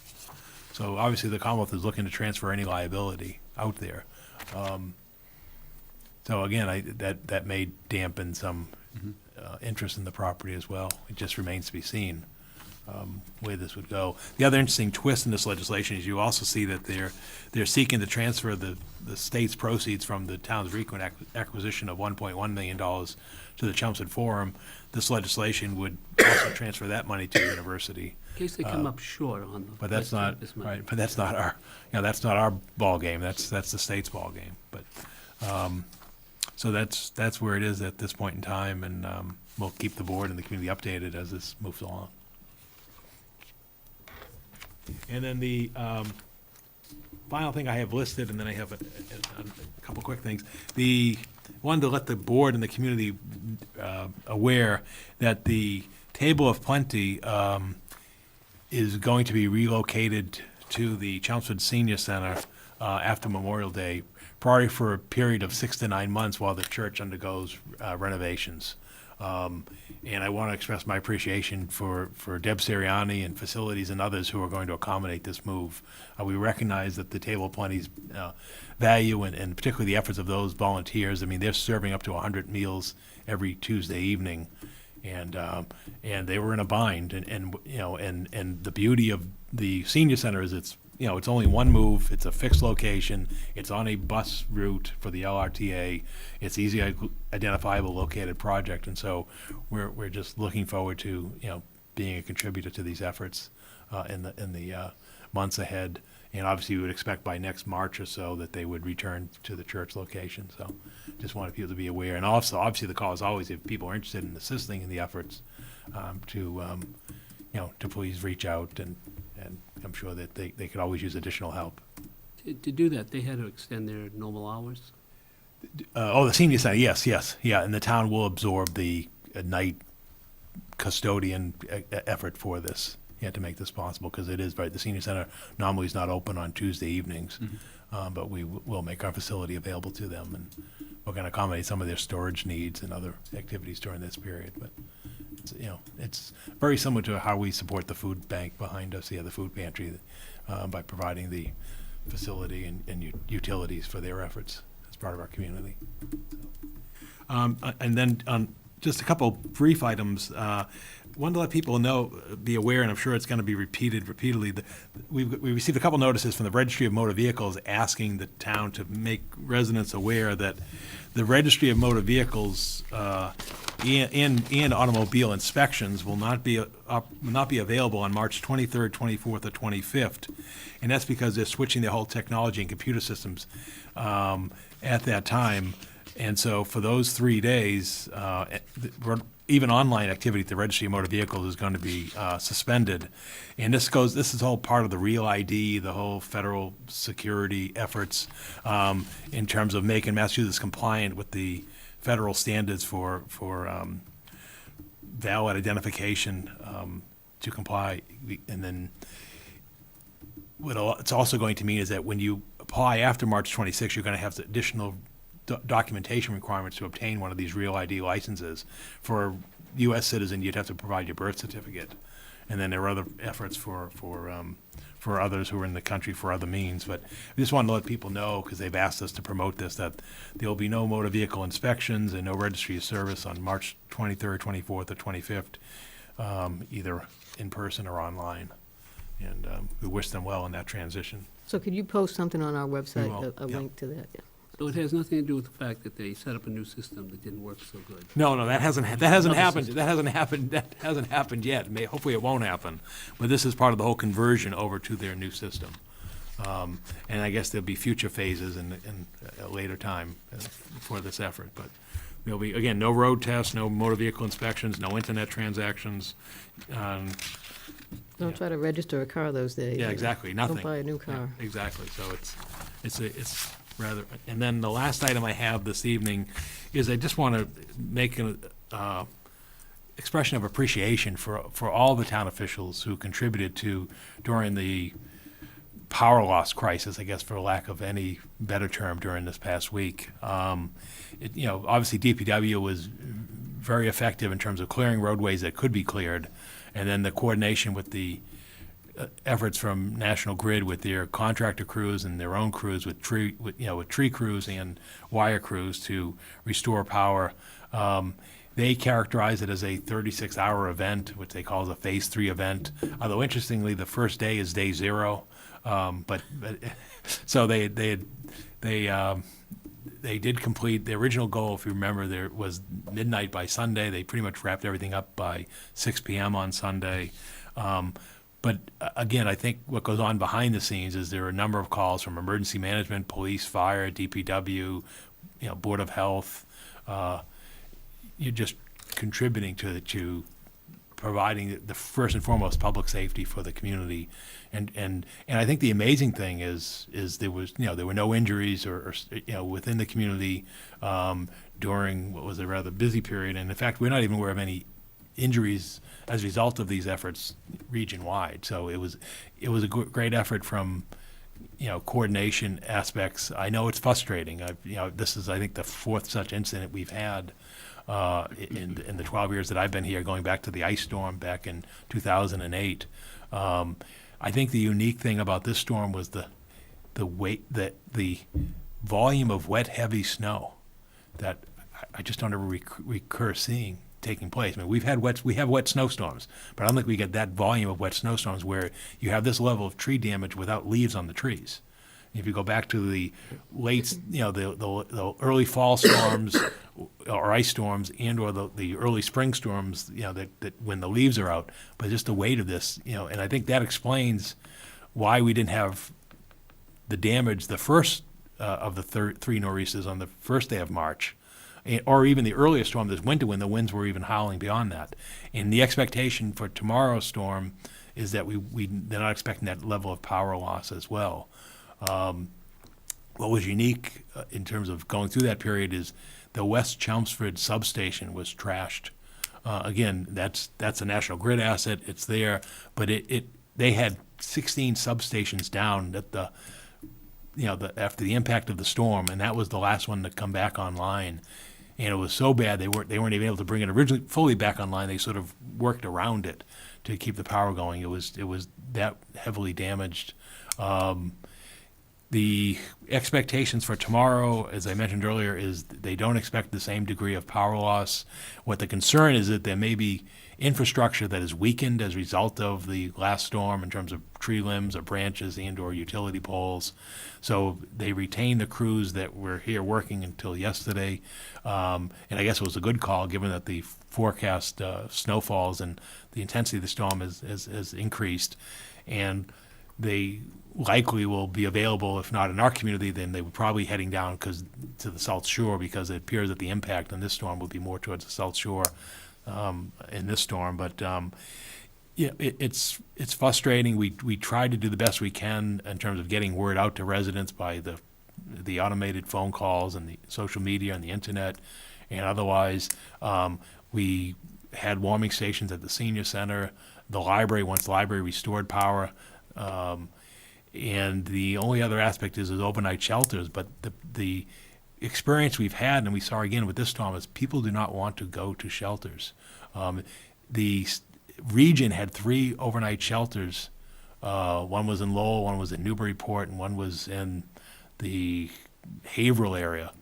So obviously, the Commonwealth is looking to transfer any liability out there. So again, that may dampen some interest in the property as well. It just remains to be seen where this would go. The other interesting twist in this legislation is you also see that they're seeking to transfer the state's proceeds from the town's recent acquisition of $1.1 million to the Chelmsford Forum. This legislation would also transfer that money to the university. In case they come up short on the. But that's not right. But that's not our. That's not our ball game. That's the state's ball game. But so that's where it is at this point in time, and we'll keep the board and the community updated as this moves along. And then the final thing I have listed, and then I have a couple quick things. Wanted to let the board and the community aware that the Table of Plenty is going to be relocated to the Chelmsford Senior Center after Memorial Day, probably for a period of 6 to 9 months while the church undergoes renovations. And I want to express my appreciation for Deb Sirianni and facilities and others who are going to accommodate this move. We recognize that the Table of Plenty's value and particularly the efforts of those volunteers. I mean, they're serving up to 100 meals every Tuesday evening, and they were in a bind. And the beauty of the senior center is it's only one move. It's a fixed location. It's on a bus route for the LRTA. It's easy identifiable located project, and so we're just looking forward to being a contributor to these efforts in the months ahead. And obviously, we would expect by next March or so that they would return to the church location. So, just wanted people to be aware. And also, obviously, the call is always if people are interested in assisting in the efforts to please reach out and I'm sure that they could always use additional help. To do that, they had to extend their normal hours? The senior center, yes, yeah, and the town will absorb the night custodian effort for this, to make this possible, because it is, right, the senior center normally is not open on Tuesday evenings, but we will make our facility available to them, and we're going to accommodate some of their storage needs and other activities during this period, but it's very similar to how we support the food bank behind us, the food pantry, by providing the facility and utilities for their efforts as part of our community. And then just a couple brief items. Wanted to let people be aware, and I'm sure it's going to be repeated repeatedly. We received a couple notices from the Registry of Motor Vehicles asking the town to make residents aware that the Registry of Motor Vehicles and automobile inspections will not be available on March 23rd, 24th, or 25th, and that's because they're switching their whole technology and computer systems at that time. And so for those 3 days, even online activity at the Registry of Motor Vehicles is going to be suspended. And this is all part of the Real ID, the whole federal security efforts in terms of making Massachusetts compliant with the federal standards for valid identification to comply. And then what it's also going to mean is that when you apply after March 26th, you're going to have additional documentation requirements to obtain one of these Real ID licenses. For a U.S. citizen, you'd have to provide your birth certificate, and then there are other efforts for others who are in the country for other means. But I just wanted to let people know, because they've asked us to promote this, that there will be no motor vehicle inspections and no registry of service on March 23rd, 24th, or 25th, either in person or online. And we wish them well in that transition. So could you post something on our website, a yeah. link to that? Yeah. So it has nothing to do with the fact that they set up a new system that didn't work so good. No, that hasn't happened. That hasn't happened yet. Hopefully, it won't happen. But this is part of the whole conversion over to their new system. And I guess there'll be future phases in a later time for this effort. But There'll be, again, no road tests, no motor vehicle inspections, no internet transactions. Don't try to register a car those days. Yeah, exactly, nothing. Don't buy a new car. Yeah, exactly, so it's rather, and then the last item I have this evening is I just want to make an expression of appreciation for all the town officials who contributed to, during the power loss crisis, I guess for lack of any better term, during this past week. Obviously DPW was very effective in terms of clearing roadways that could be cleared, and then the coordination with the efforts from National Grid with their contractor crews and their own crews with tree crews and wire crews to restore power. They characterize it as a 36-hour event, which they call a Phase 3 event. Although interestingly, the first day is day 0. So they did complete the original goal. If you remember, there was midnight by Sunday. They pretty much wrapped everything up by 6 p.m. on Sunday. But again, I think what goes on behind the scenes is there are a number of calls from emergency management, police, fire, DPW, Board of Health. You're just contributing to providing the first and foremost public safety for the community, and I think the amazing thing is there were no injuries or within the community during what was a rather busy period, and in fact we're not even aware of any injuries as a result of these efforts region-wide. So it was a great effort from coordination aspects. I know it's frustrating. This is, I think, the 4th such incident we've had in the 12 years that I've been here, going back to the ice storm back in 2008. I think the unique thing about this storm was the volume of wet, heavy snow that I just don't ever recur seeing taking place. I mean, we have wet snowstorms, but I don't think we get that volume of wet snowstorms where you have this level of tree damage without leaves on the trees. If you go back to the late, the early fall storms or ice storms and/or the early spring storms, that when the leaves are out, but just the weight of this, and I think that explains why we didn't have the damage the first of the 3 nor'easters on the first day of March, or even the earliest storm this winter when the winds were even howling beyond that. And the expectation for tomorrow's storm is that they're not expecting that level of power loss as well. What was unique in terms of going through that period is the West Chelmsford substation was trashed. Again, that's a National Grid asset. It's there, but they had 16 substations down at after the impact of the storm, and that was the last one to come back online. And it was so bad they weren't even able to bring it originally fully back online. They sort of worked around it to keep the power going. It was that heavily damaged. The expectations for tomorrow, as I mentioned earlier, is they don't expect the same degree of power loss. What the concern is that there may be infrastructure that is weakened as a result of the last storm in terms of tree limbs or branches and/or utility poles. So they retain the crews that were here working until yesterday. And I guess it was a good call given that the forecast snowfalls and the intensity of the storm has increased. And they likely will be available, if not in our community, then they were probably heading down to the South Shore, because it appears that the impact on this storm will be more towards the South Shore in this storm. But it's frustrating. We try to do the best we can in terms of getting word out to residents by the automated phone calls and the social media and the internet and otherwise. We had warming stations at the senior center, the library, once the library restored power. And the only other aspect is overnight shelters. But the experience we've had, and we saw again with this storm, is people do not want to go to shelters. The region had 3 overnight shelters. One was in Lowell, one was in Newburyport, and one was in the Haverhill area.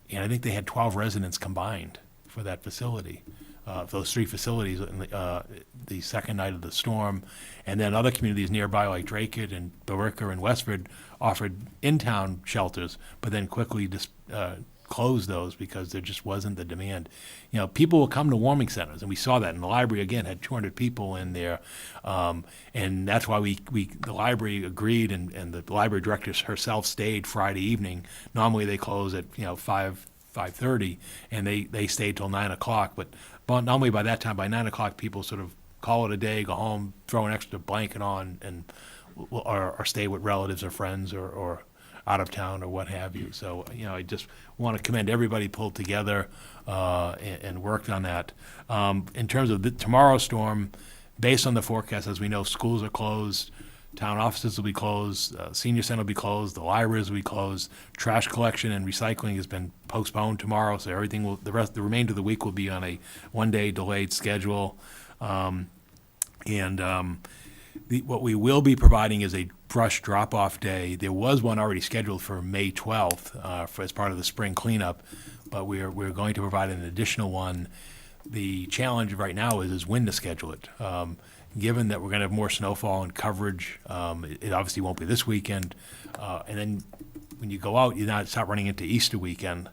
And I think they had 12 residents combined for that facility. Those 3 facilities the second night of the storm. And then other communities nearby like Dracut and Billerica and Westford offered in-town shelters, but then quickly closed those because there just wasn't the demand. People will come to warming centers, and we saw that. And the library, again, had 200 people in there. And that's why the library agreed, and the library director herself stayed Friday evening. Normally they close at 5, 5:30, and they stayed till 9 o'clock. But normally by that time, by 9 o'clock, people sort of call it a day, go home, throw an extra blanket on, and or stay with relatives or friends or out of town or what have you. So, I just want to commend everybody pulled together and worked on that. In terms of tomorrow's storm, based on the forecast, as we know, schools are closed, town offices will be closed, senior center will be closed, the libraries will be closed, trash collection and recycling has been postponed tomorrow, so everything will, the remainder of the week will be on a one-day delayed schedule. What we will be providing is a brush drop-off day. There was one already scheduled for May 12th as part of the spring cleanup, but we're going to provide an additional one. The challenge right now is when to schedule it. Given that we're going to have more snowfall and coverage, it obviously won't be this weekend. And then when you go out, you not start running into Easter weekend.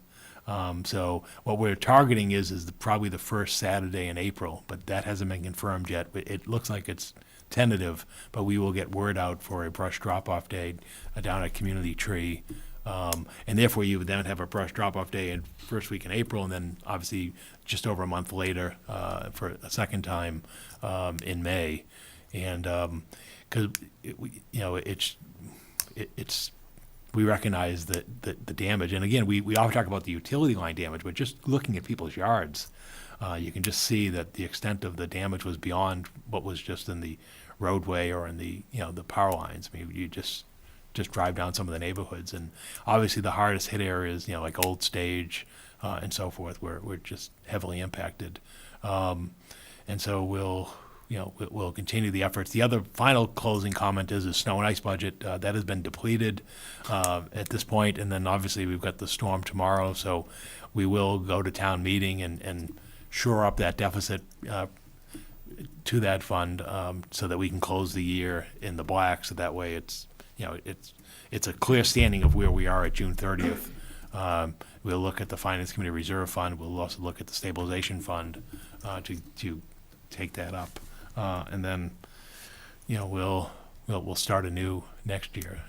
So what we're targeting is probably the first Saturday in April, but that hasn't been confirmed yet. But it looks like it's tentative, but we will get word out for a brush drop-off day down at Community Tree. And therefore, you would then have a brush drop-off day in first week in April, and then obviously just over a month later for a second time in May. And because we recognize that the damage, and again, we often talk about the utility line damage, but just looking at people's yards, you can just see that the extent of the damage was beyond what was just in the roadway or in the the power lines. I mean, you just drive down some of the neighborhoods, and obviously the hardest hit areas, like Old Stage and so forth, were just heavily impacted. And so we'll continue the efforts. The other final closing comment is the snow and ice budget that has been depleted at this point, and then obviously we've got the storm tomorrow, so we will go to town meeting and shore up that deficit to that fund so that we can close the year in the black. So that way, it's a clear standing of where we are at June 30th. We'll look at the Finance Committee Reserve Fund. We'll also look at the Stabilization Fund to take that up, and then we'll start anew next year.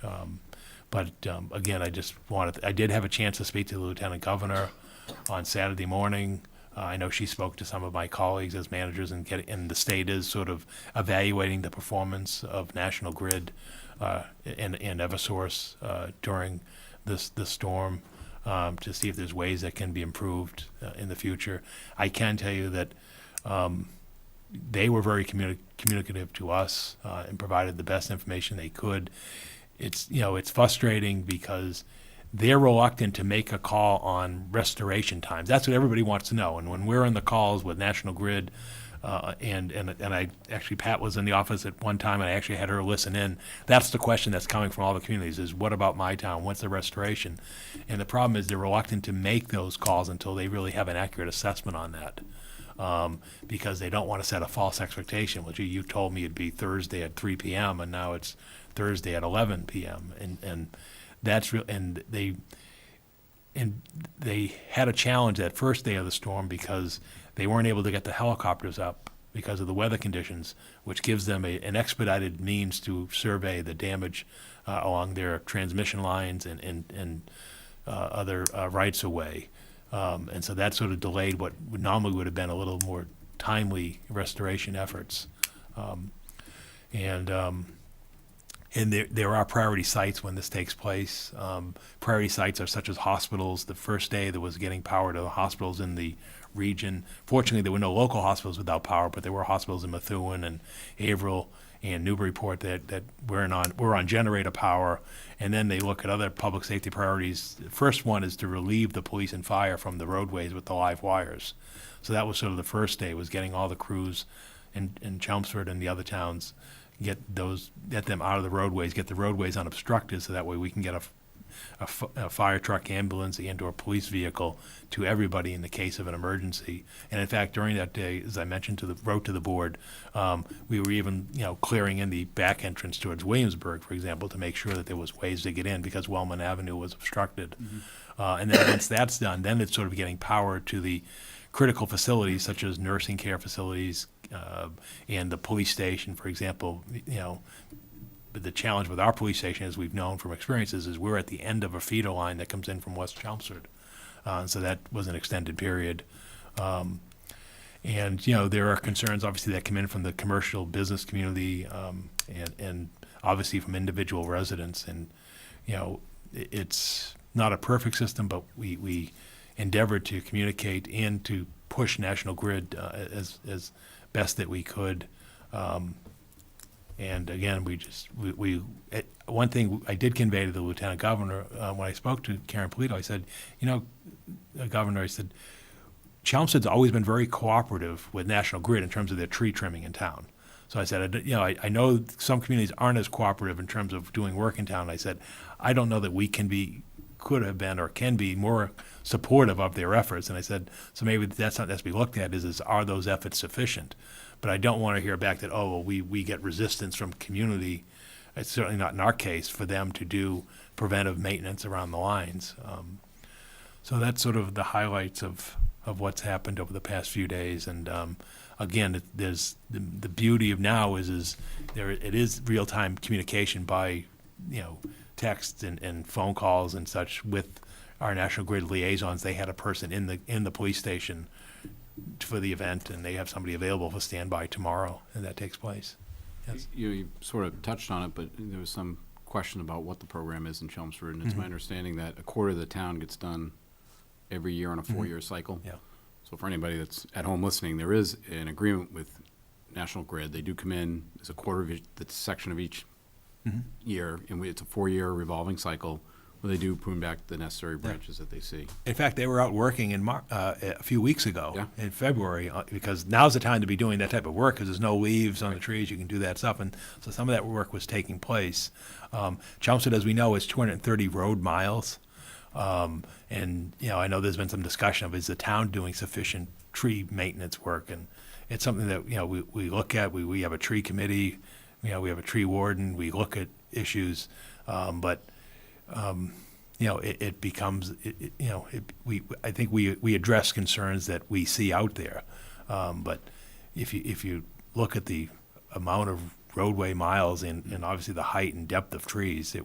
But again, I did have a chance to speak to the Lieutenant Governor on Saturday morning. I know she spoke to some of my colleagues as managers, and the state is sort of evaluating the performance of National Grid and Eversource during this storm to see if there's ways that can be improved in the future. I can tell you that they were very communicative to us and provided the best information they could. It's frustrating because they're reluctant to make a call on restoration times. That's what everybody wants to know. And when we're in the calls with National Grid, and I actually, Pat was in the office at one time, and I actually had her listen in. That's the question that's coming from all the communities: is what about my town? What's the restoration? And the problem is they're reluctant to make those calls until they really have an accurate assessment on that, because they don't want to set a false expectation. Well, gee, you told me it'd be Thursday at 3 p.m. and now it's Thursday at 11 p.m. and that's real. And they had a challenge that first day of the storm because they weren't able to get the helicopters up because of the weather conditions, which gives them an expedited means to survey the damage along their transmission lines and other rights of way. And so that sort of delayed what normally would have been a little more timely restoration efforts. And there are priority sites when this takes place. Priority sites are such as hospitals. The first day there was getting power to the hospitals in the region. Fortunately, there were no local hospitals without power, but there were hospitals in Methuen and Haverhill and Newburyport that were on generator power. And then they look at other public safety priorities. The first one is to relieve the police and fire from the roadways with the live wires. So that was sort of the first day, was getting all the crews in Chelmsford and the other towns, get them out of the roadways, get the roadways unobstructed, so that way we can get a fire truck, ambulance, and/or police vehicle to everybody in the case of an emergency. And in fact, during that day, as I mentioned wrote to the board, we were even clearing in the back entrance towards Williamsburg, for example, to make sure that there was ways to get in because Wellman Avenue was obstructed. And then once that's done, then it's sort of getting power to the critical facilities such as nursing care facilities and the police station, for example. But the challenge with our police station, as we've known from experiences, is we're at the end of a feeder line that comes in from West Chelmsford. So that was an extended period. And, you know, there are concerns, obviously, that come in from the commercial business community, and obviously from individual residents. And, you know, it's not a perfect system, but we endeavored to communicate and to push National Grid as best that we could. And again, one thing I did convey to the Lieutenant Governor when I spoke to Karen Polito, I said, you know, Governor, I said, Chelmsford's always been very cooperative with National Grid in terms of their tree trimming in town. So I said, you know, I know some communities aren't as cooperative in terms of doing work in town. I said, I don't know that we could have been or can be more supportive of their efforts. And I said, so maybe that's something that's to be looked at is are those efforts sufficient? But I don't want to hear back that, oh, well, we get resistance from community. It's certainly not in our case for them to do preventive maintenance around the lines. So that's sort of the highlights of what's happened over the past few days. And again, there's the beauty of now is it is real-time communication by, you know, text and phone calls and such with our National Grid liaisons. They had a person in the police station for the event, and they have somebody available for standby tomorrow, and that takes place. Yes. You sort of touched on it, but there was some question about what the program is in Chelmsford, and it's my understanding that a quarter of the town gets done every year on a 4-year cycle. Yeah. So for anybody that's at home listening, there is an agreement with National Grid. They do come in, there's a quarter of the section of each year, and it's a 4-year revolving cycle where they do prune back the necessary branches that they see. In fact, they were out working a few weeks ago in February because now's the time to be doing that type of work because there's no leaves on the trees. You can do that stuff. And so some of that work was taking place. Chelmsford, as we know, is 230 road miles. And, you know, I know there's been some discussion of is the town doing sufficient tree maintenance work? And it's something that, you know, we look at. We have a tree committee. You know, we have a tree warden. We look at issues. You know, it becomes, you know, I think we address concerns that we see out there. But if you look at the amount of roadway miles and obviously the height and depth of trees,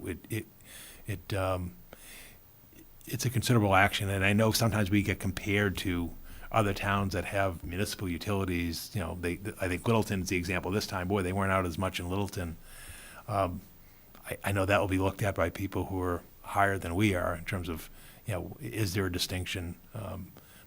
it's a considerable action. And I know sometimes we get compared to other towns that have municipal utilities. You know, I think Littleton's the example this time. Boy, they weren't out as much in Littleton. I know that will be looked at by people who are higher than we are in terms of, you know, is there a distinction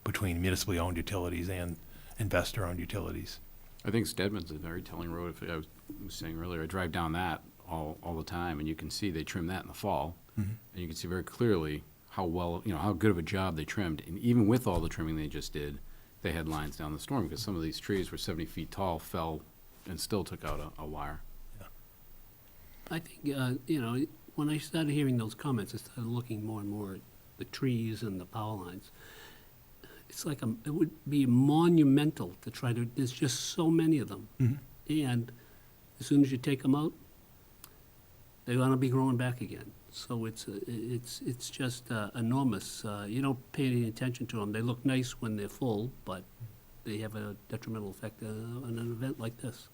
between municipally owned utilities and investor-owned utilities? I think Stedman's a very telling road. If I was saying earlier, I drive down that all the time, and you can see they trim that in the fall, and you can see very clearly how well, you know, how good of a job they trimmed. And even with all the trimming they just did, they had lines down the storm because some of these trees were 70 feet tall, fell, and still took out a wire. I think, you know, when I started hearing those comments, I started looking more and more at the trees and the power lines. It's like it would be monumental to try to, there's just so many of them. And as soon as you take them out, they're gonna be growing back again. So it's just enormous. You don't pay any attention to them. They look nice when they're full, but they have a detrimental effect on an event like this.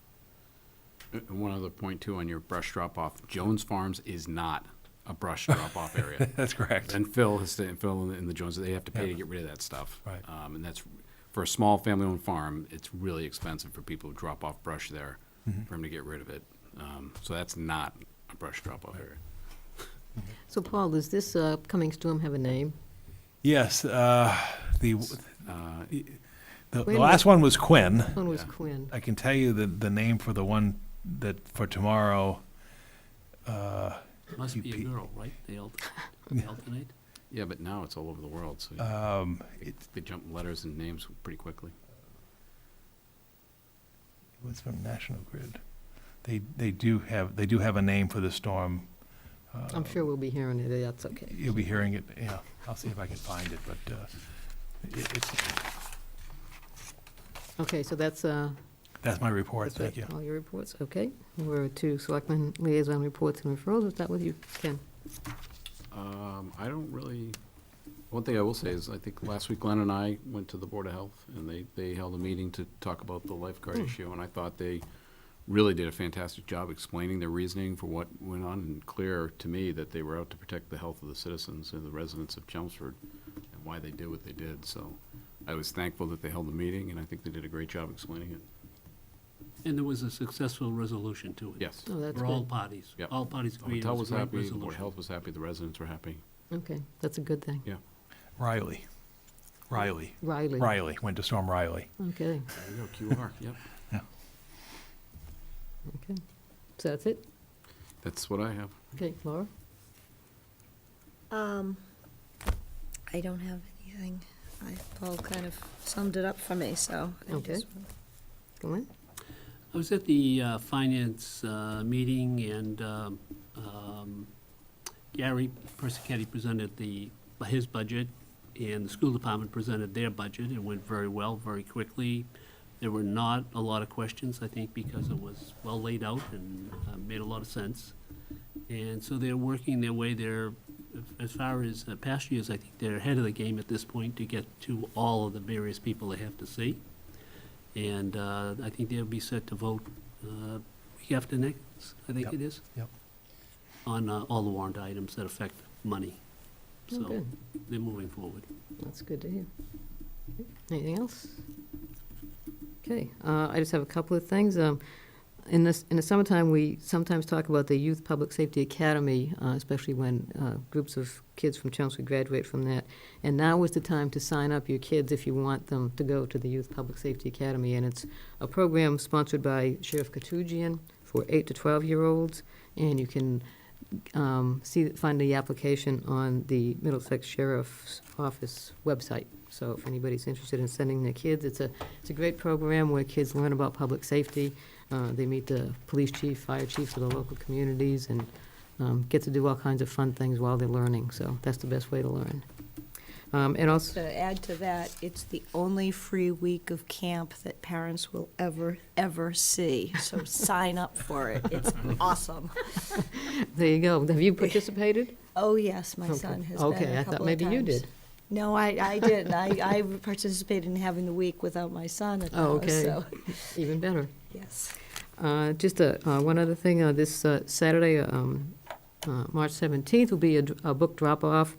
And one other point, too, on your brush drop-off, Jones Farms is not a brush drop-off area. That's correct. And Phil and the Joneses, they have to pay to get rid of that stuff. Right. And that's, for a small family-owned farm, it's really expensive for people who drop off brush there, for them to get rid of it. So that's not a brush drop-off area. So, Paul, does this coming storm have a name? Yes. The Quinn last one was Quinn. One was Quinn. I can tell you the name for the one that for tomorrow. Must be a girl, right? They alternate? Yeah, but now it's all over the world, so they jump letters and names pretty quickly. It was from National Grid. They do have a name for the storm. I'm sure we'll be hearing it. That's okay. You'll be hearing it. Yeah, I'll see if I can find it. But it's okay. So that's my report. Thank you. All your reports. Okay. We're to Selectmen Liaison Reports and Referrals. Is that with you, Ken? I don't really. One thing I will say is I think last week Glenn and I went to the Board of Health, and they held a meeting to talk about the lifeguard issue, and I thought they really did a fantastic job explaining their reasoning for what went on, and clear to me that they were out to protect the health of the citizens and the residents of Chelmsford. why they did what they did. So I was thankful that they held the meeting, and I think they did a great job explaining it. And there was a successful resolution to it. Yes. Oh, that's For all good. parties. Yep. All parties The agreed it hotel was was a great happy, the Board of resolution. Health was happy, the residents were happy. Okay, that's a good thing. Riley. Riley. Riley. Winter Storm Riley. Okay, There you go, QR, yep. okay. So that's it? That's what I have. Okay, Laura? I don't have anything. Paul kind of summed it up for me, so. I Okay. just- Go in. I was at the finance meeting, and Gary Persichetti presented his budget, and the school department presented their budget. It went very well, very quickly. There were not a lot of questions, I think, because it was well laid out and made a lot of sense. And so they're working their way there. As far as past years, I think they're ahead of the game at this point to get to all of the various people they have to see. And I think they'll be set to vote week after next, I think Yep. it is. Yep. On all the warrant items that affect money. Oh, So good. they're moving forward. That's good to hear. Anything else? Okay, I just have a couple of things. In the summertime, we sometimes talk about the Youth Public Safety Academy, especially when groups of kids from Chelmsford graduate from that. And now is the time to sign up your kids if you want them to go to the Youth Public Safety Academy. And it's a program sponsored by Sheriff Katujian for 8 to 12-year-olds. And you can find the application on the Middlesex Sheriff's Office website. So if anybody's interested in sending their kids, it's a great program where kids learn about public safety. They meet the police chief, fire chiefs of the local communities, and get to do all kinds of fun things while they're learning. So that's the best way to learn. And also, To add to that, it's the only free week of camp that parents will ever see. So sign up for it. It's awesome. there you go. Have you participated? Oh, yes, my Okay. son has been Okay, a I thought couple of maybe you times. did. No, I didn't. I participated in having the week without my son at the Oh, house, okay. so, Even better. yes. Just one other thing, this Saturday, March 17th, will be a book drop-off.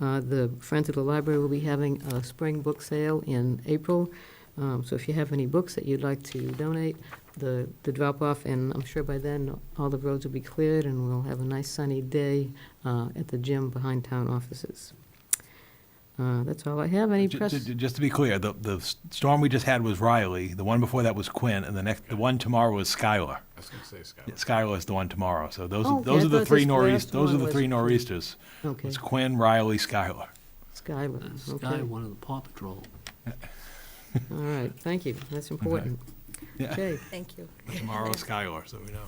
The Friends of the Library will be having a spring book sale in April. So if you have any books that you'd like to donate, the drop-off, and I'm sure by then all the roads will be cleared and we'll have a nice sunny day at the gym behind town offices. That's all I have. Any press? Just to be clear, the storm we just had was Riley, the one before that was Quinn, and the one tomorrow is Skylar. I was gonna say, Scott. Yeah, Skylar is the one tomorrow. So those Oh, are those okay, are the I thought three this last those are one the was three Quinn. nor'easters. Okay, It's Quinn, Riley, Skylar. Skylar, Sky, okay. one of the Paw Patrol. All right, thank you. That's important. Yeah. Okay. Thank you. Tomorrow is Skylar, so we know.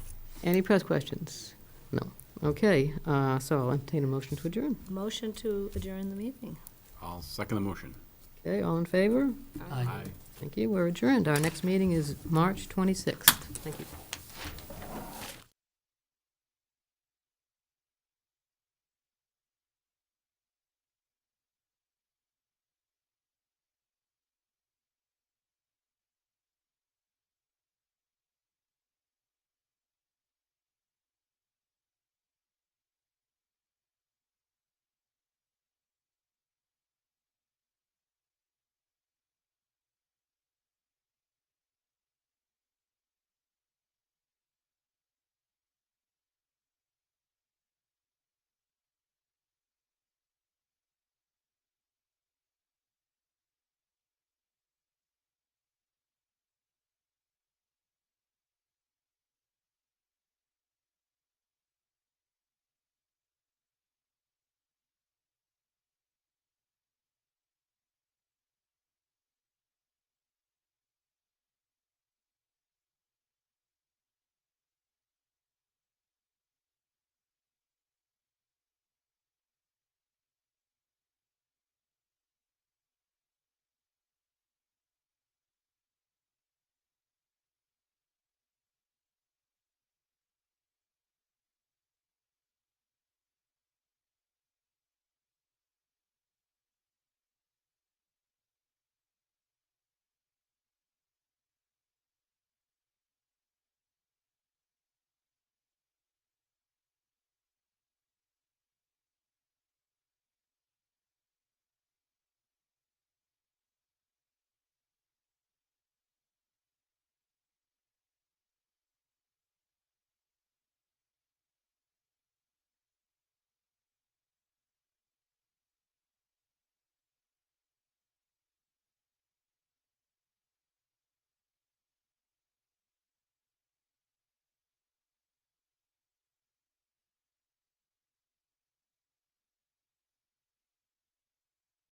Any press questions? No. Okay, so I'll entertain a motion to adjourn. Motion to adjourn the meeting. I'll second the motion. Okay, all in favor? Aye. Thank you. We're adjourned. Our next meeting is March 26th. Thank you.